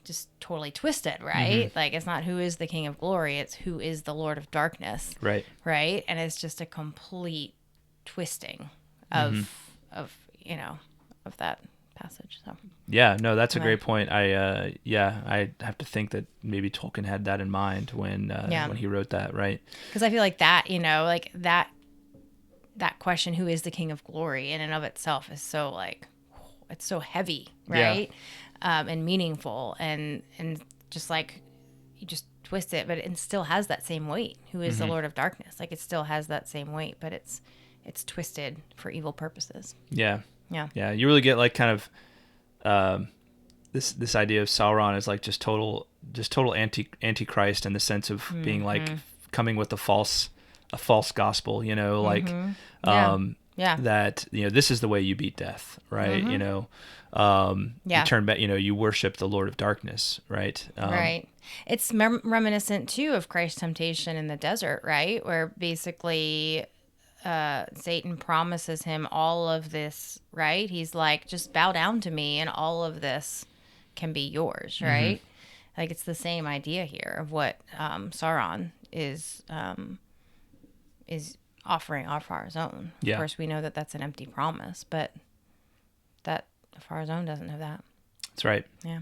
just totally twisted, right? It's not who is the King of Glory, it's who is the Lord of Darkness. Right. Right? And it's just a complete twisting of that passage. So yeah, no, that's a great point. I have to think that maybe Tolkien had that in mind when he wrote that, right? Because I feel like that, that question, who is the King of Glory, in and of itself is so it's so heavy, right? And meaningful, and just you just twist it, but it still has that same weight. Who is the Lord of Darkness? It still has that same weight, but it's twisted for evil purposes. Yeah. You really get kind of this idea of Sauron as just total antichrist, in the sense of being coming with a false gospel, that this is the way you beat death, right? You turn back, you worship the Lord of Darkness, right? Right. It's reminiscent too of Christ's temptation in the desert, right? Where basically Satan promises him all of this, right? He's just bow down to me, and all of this can be yours, right? Like it's the same idea here of what Sauron is offering Ar-Pharazôn. Yeah. Of course, we know that that's an empty promise, but that Ar-Pharazôn doesn't have that. That's right. Yeah.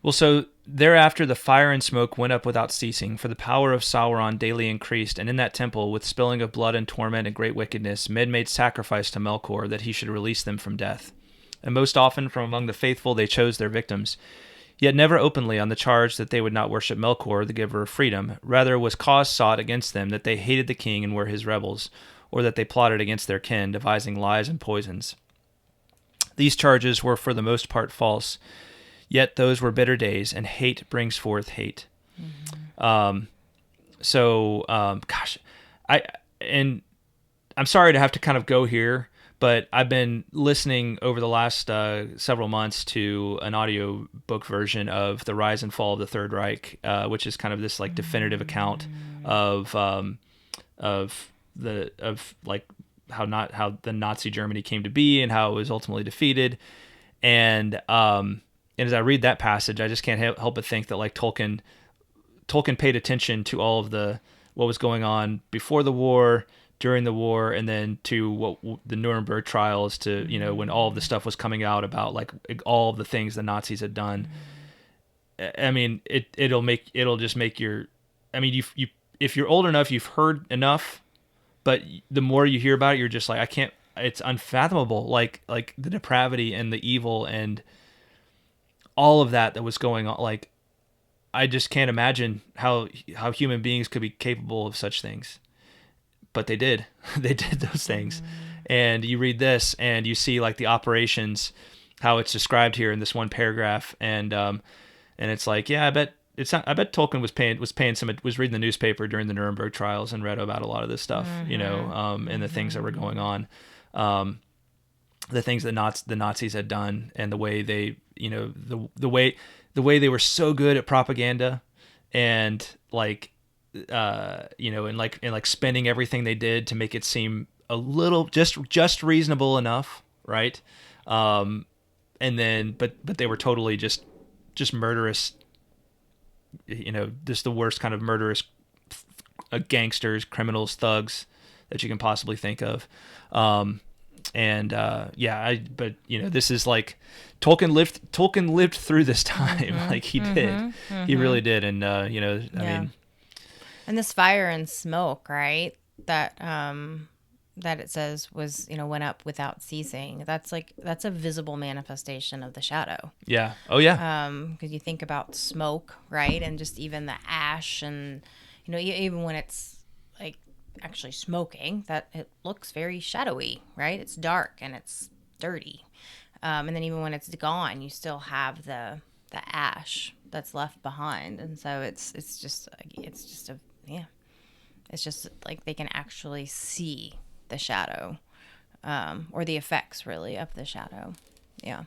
Well, so thereafter the fire and smoke went up without ceasing, for the power of Sauron daily increased, and in that temple, with spilling of blood and torment and great wickedness, men made sacrifice to Melkor that he should release them from death. And most often from among the faithful they chose their victims, yet never openly on the charge that they would not worship Melkor, the giver of freedom. Rather was cause sought against them that they hated the king and were his rebels, or that they plotted against their kin, devising lies and poisons. These charges were for the most part false, yet those were bitter days, and hate brings forth hate. Gosh, I'm sorry to have to kind of go here, but I've been listening over the last several months to an audio book version of The Rise and Fall of the Third Reich, which is kind of this like definitive account of how the Nazi Germany came to be and how it was ultimately defeated. And as I read that passage, I just can't help but think that like Tolkien paid attention to all of what was going on before the war, during the war, and then to what the Nuremberg trials, to when all of the stuff was coming out about like all of the things the Nazis had done. I mean, it'll just make your, I mean, you if you're old enough, you've heard enough, but the more you hear about it, you're just like, I can't. It's unfathomable, like the depravity and the evil and all of that was going on. Like, I just can't imagine how human beings could be capable of such things. But they did. They did those things. And you read this and you see like the operations, how it's described here in this one paragraph, and it's like, yeah, I bet Tolkien was reading the newspaper during the Nuremberg trials and read about a lot of this stuff, and the things that were going on, the things that the Nazis had done, and the way they, the way they were so good at propaganda, and like, and spending everything they did to make it seem a little just reasonable enough, right? And then, but they were totally just murderous, just the worst kind of murderous gangsters, criminals, thugs that you can possibly think of. This is like Tolkien lived through this time. Like he did. He really did. And I mean, and this fire and smoke, right, that it says was, went up without ceasing. That's a visible manifestation of the shadow. Yeah. Oh yeah. Because you think about smoke, right, and just even the ash, and even when it's like actually smoking, that it looks very shadowy, right? It's dark and it's dirty, and then even when it's gone, you still have the ash that's left behind, and so it's just like they can actually see the shadow, or the effects really of the shadow. Yeah,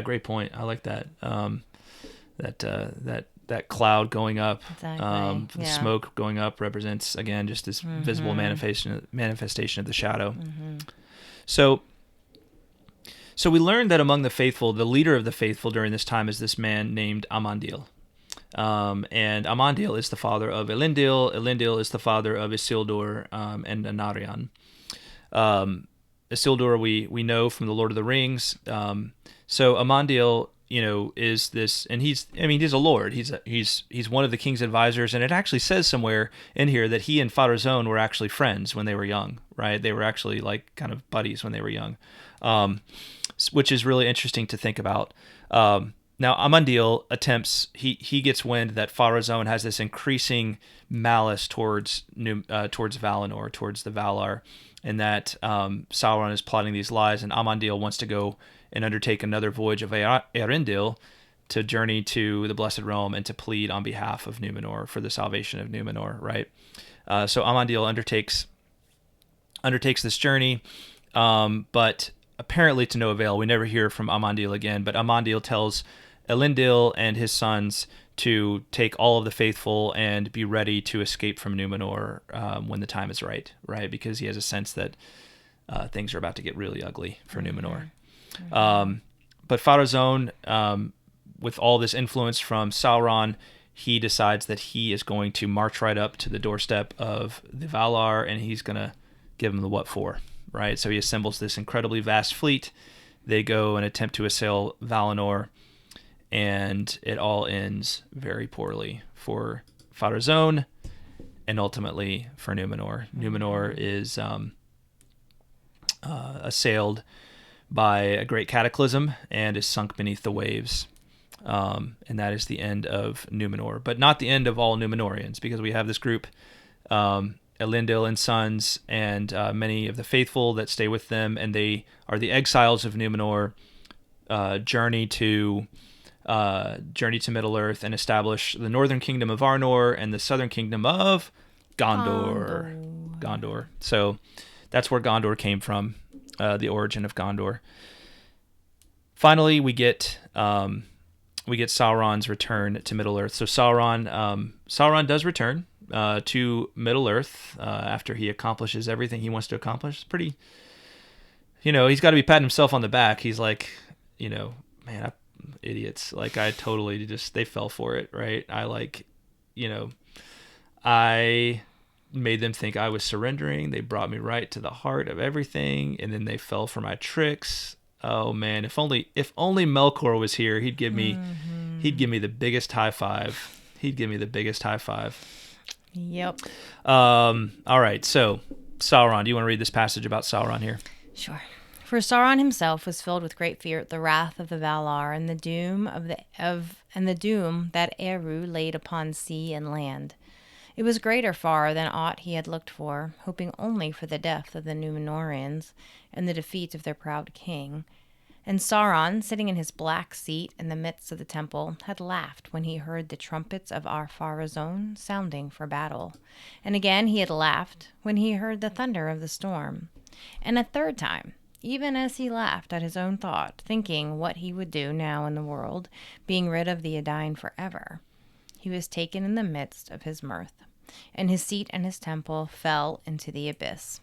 great point. I like that. That cloud going up, exactly. The smoke going up represents, again, just this visible manifestation of the shadow. So we learned that among the faithful, the leader of the faithful during this time is this man named Amandil. And Amandil is the father of Elendil. Elendil is the father of Isildur and Anarion. Isildur we know from the Lord of the Rings. So Amandil, is this, and he's a lord. He's one of the king's advisors, and it actually says somewhere in here that he and Pharazôn were actually friends when they were young, right? They were actually like kind of buddies when they were young, which is really interesting to think about. Now Amandil he gets wind that Pharazôn has this increasing malice towards Valinor, towards the Valar, and that Sauron is plotting these lies, and Amandil wants to go and undertake another voyage of Elendil to journey to the Blessed Realm and to plead on behalf of Numenor for the salvation of Numenor, right? So Amandil undertakes this journey, but apparently to no avail. We never hear from Amandil again, but Amandil tells Elendil and his sons to take all of the faithful and be ready to escape from Numenor when the time is right? Because he has a sense that things are about to get really ugly for Numenor. But Pharazôn with all this influence from Sauron, he decides that he is going to march right up to the doorstep of the Valar, and he's going to give them the what for, right? So he assembles this incredibly vast fleet. They go and attempt to assail Valinor, and it all ends very poorly for Ar-Pharazôn and ultimately for Numenor. Numenor is assailed by a great cataclysm and is sunk beneath the waves. And that is the end of Númenor, but not the end of all Númenorians, because we have this group, Elendil and sons, and many of the faithful that stay with them, and they are the exiles of Númenor, journey to Middle Earth and establish the northern kingdom of Arnor and the southern kingdom of Gondor. So that's where Gondor came from, the origin of Gondor. Finally, we get Sauron's return to Middle Earth. So Sauron does return to Middle Earth after he accomplishes everything he wants to accomplish. It's pretty, he's got to be patting himself on the back. He's like, man, idiots. Like, I totally they fell for it, right? I made them think I was surrendering. They brought me right to the heart of everything, and then they fell for my tricks. Oh man, if only Melkor was here, he'd give me the biggest high five. Yep. All right, so Sauron, do you want to read this passage about Sauron here? Sure. For Sauron himself was filled with great fear at the wrath of the Valar and the doom that Eru laid upon sea and land. It was greater far than aught he had looked for, hoping only for the death of the Númenorians and the defeat of their proud king. And Sauron, sitting in his black seat in the midst of the temple, had laughed when he heard the trumpets of Ar-Pharazôn sounding for battle. And again he had laughed when he heard the thunder of the storm. And a third time, even as he laughed at his own thought, thinking what he would do now in the world, being rid of the Edain forever, he was taken in the midst of his mirth, and his seat and his temple fell into the abyss.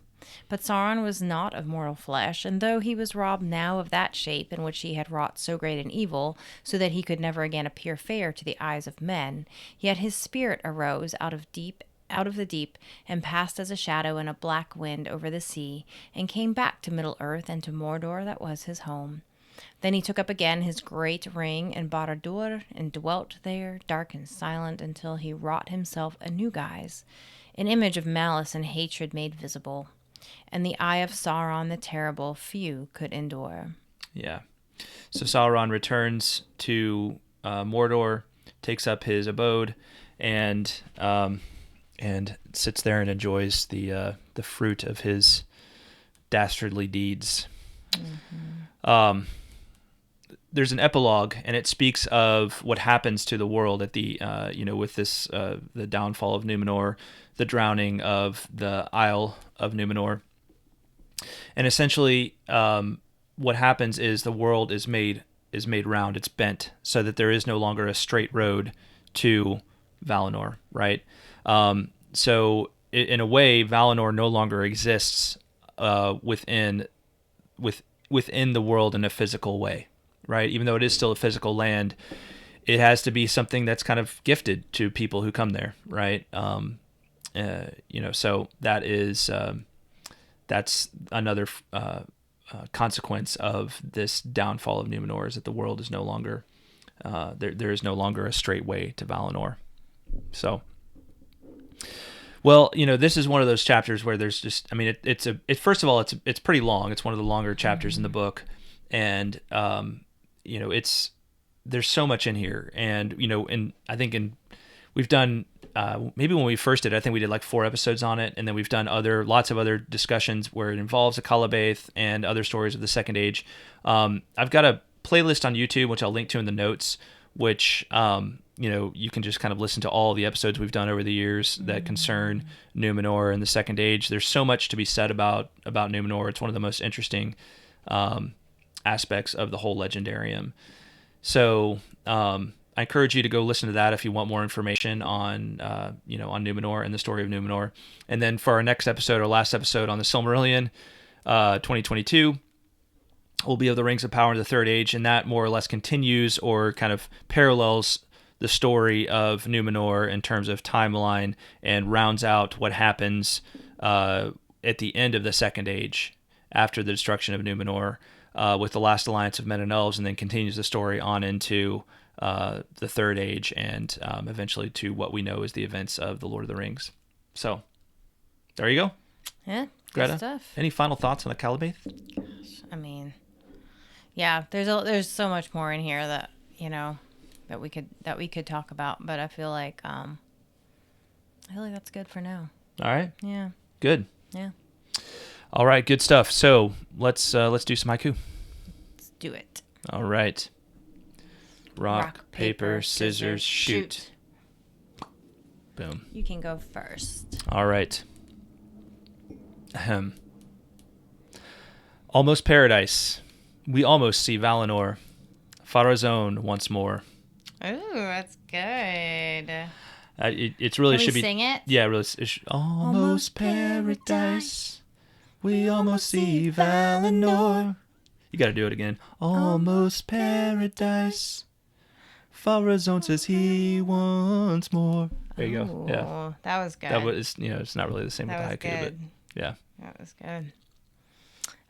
But Sauron was not of mortal flesh, and though he was robbed now of that shape in which he had wrought so great an evil, so that he could never again appear fair to the eyes of men, yet his spirit arose out of the deep, and passed as a shadow in a black wind over the sea, and came back to Middle Earth and to Mordor that was his home. Then he took up again his great ring in Barad-dûr, and dwelt there, dark and silent, until he wrought himself a new guise, an image of malice and hatred made visible. And the eye of Sauron the terrible few could endure. Yeah. So Sauron returns to Mordor, takes up his abode, and sits there and enjoys the fruit of his dastardly deeds. Mm-hmm. There's an epilogue, and it speaks of what happens to the world at the with this the downfall of Numenor, the drowning of the Isle of Númenor, and essentially what happens is the world is made round, it's bent, so that there is no longer a straight road to Valinor, right? So in a way, Valinor no longer exists within the world in a physical way, right? Even though it is still a physical land, it has to be something that's kind of gifted to people who come there, right? So that's another consequence of this downfall of Numenor, is that the world is no longer there is no longer a straight way to Valinor. So, well, this is one of those chapters where there's just, I mean, first of all, it's pretty long. It's one of the longer chapters in the book, and there's so much in here, and I think we've done maybe when we first did, I think we did like 4 episodes on it, and then we've done lots of other discussions where it involves Akallabêth and other stories of the Second Age. I've got a playlist on YouTube, which I'll link to in the notes, which you can just kind of listen to all the episodes we've done over the years that concern Numenor and the Second Age. There's so much to be said about Numenor. It's one of the most interesting aspects of the whole legendarium. So I encourage you to go listen to that if you want more information on on Numenor and the story of Numenor. And then for our next episode, our last episode on the Silmarillion, 2022, will be of the Rings of Power in the Third Age, and that more or less continues or kind of parallels the story of Numenor in terms of timeline and rounds out what happens at the end of the Second Age after the destruction of Numenor with the last alliance of men and elves, and then continues the story on into the Third Age and eventually to what we know as the events of the Lord of the Rings. So there you go. Yeah, Greta, good stuff. any final thoughts on Akallabêth? I mean, yeah, there's so much more in here that that we could talk about, but I feel like that's good for now. All right. Yeah. Good. Yeah. All right. Good stuff. So let's do some haiku. Let's do it. All right. Rock, paper, scissors, shoot. Boom. You can go first. All right. Ahem. Almost paradise. We almost see Valinor. Ar-Pharazôn once more. Ooh, that's good. It's really Can should we be. sing it? Yeah, really. Almost paradise. We almost see Valinor. You got to do it again. Almost paradise. Ar-Pharazôn says he wants more. There you go. Yeah, that was good. that was. It's not really the same That with the was haiku, good. but yeah. That was good.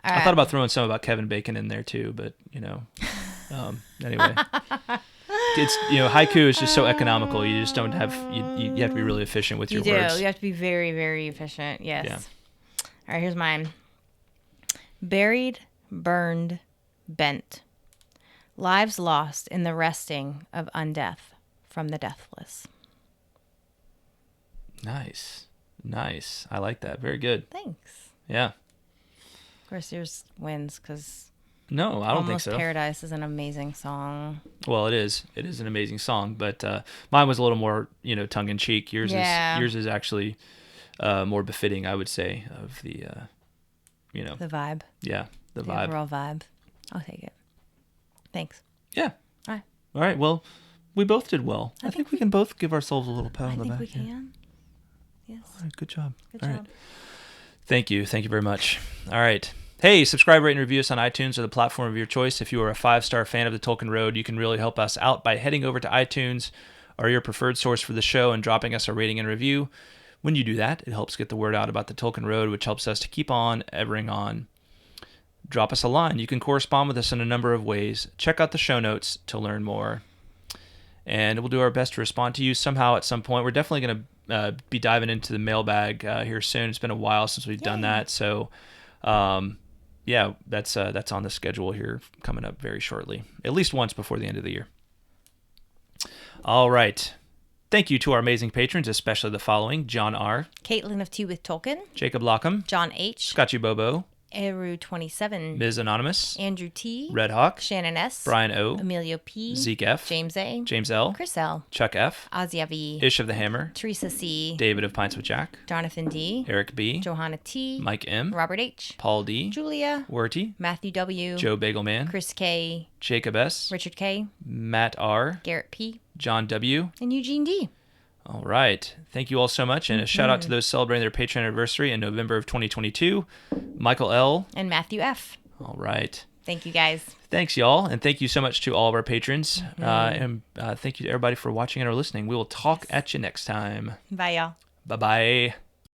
I thought about throwing some about Kevin Bacon in there too, but anyway, it's haiku is just so economical. You just don't have you have to be really efficient with your words. You have to be very, very efficient. Yes. Yeah. All right, here's mine. Buried, burned, bent. Lives lost in the resting of undeath from the deathless. Nice. I like that. Very good. Thanks. Yeah. Of course, yours wins because No, I don't think so. Almost Paradise is an amazing song. Well, it is. It is an amazing song, but mine was a little more, tongue in cheek. Yours is actually more befitting, I would say, of the, The vibe. Yeah, the The vibe. overall vibe. I'll take it. Thanks. Yeah. All right. All right. Well, we both did well. I think we can both give ourselves a little pat on the back. I think we here. can. Yes. All right. Good job. Good All job. right. Thank you. Thank you very much. All right. Hey, subscribe, rate, and review us on iTunes or the platform of your choice. If you are a 5-star fan of the Tolkien Road, you can really help us out by heading over to iTunes or your preferred source for the show and dropping us a rating and review. When you do that, it helps get the word out about the Tolkien Road, which helps us to keep on evering on. Drop us a line. You can correspond with us in a number of ways. Check out the show notes to learn more. And we'll do our best to respond to you somehow at some point. We're definitely going to be diving into the mailbag here soon. It's been a while since we've done that. So, yeah, that's on the schedule here coming up very shortly. At least once before the end of the year. All right. Thank you to our amazing patrons, especially the following: John R., Kaitlyn of Tea with Tolkien, Jacob Lockham, John H., Scotchy Bobo, Eru27, Ms. Anonymous, Andrew T., Red Hawk, Shannon S., Brian O., Emilio P., Zeke F., James A., James L., Chris L., Chuck F., Ozzy V., Ish of the Hammer, Teresa C., David of Pints with Jack, Jonathan D., Eric B., Johanna T., Mike M., Robert H., Paul D., Julia, Werty, Matthew W., Joe Bagelman, Chris K., Jacob S., Richard K., Matt R., Garrett P., John W. and Eugene D. All right. Thank you all so much. And a shout out to those celebrating their Patreon anniversary in November of 2022. Michael L. and Matthew F. All right. Thank you, guys. Thanks, y'all. And thank you so much to all of our patrons. And thank you to everybody for watching and or listening. We will talk at you next time. Bye, y'all. Bye-bye.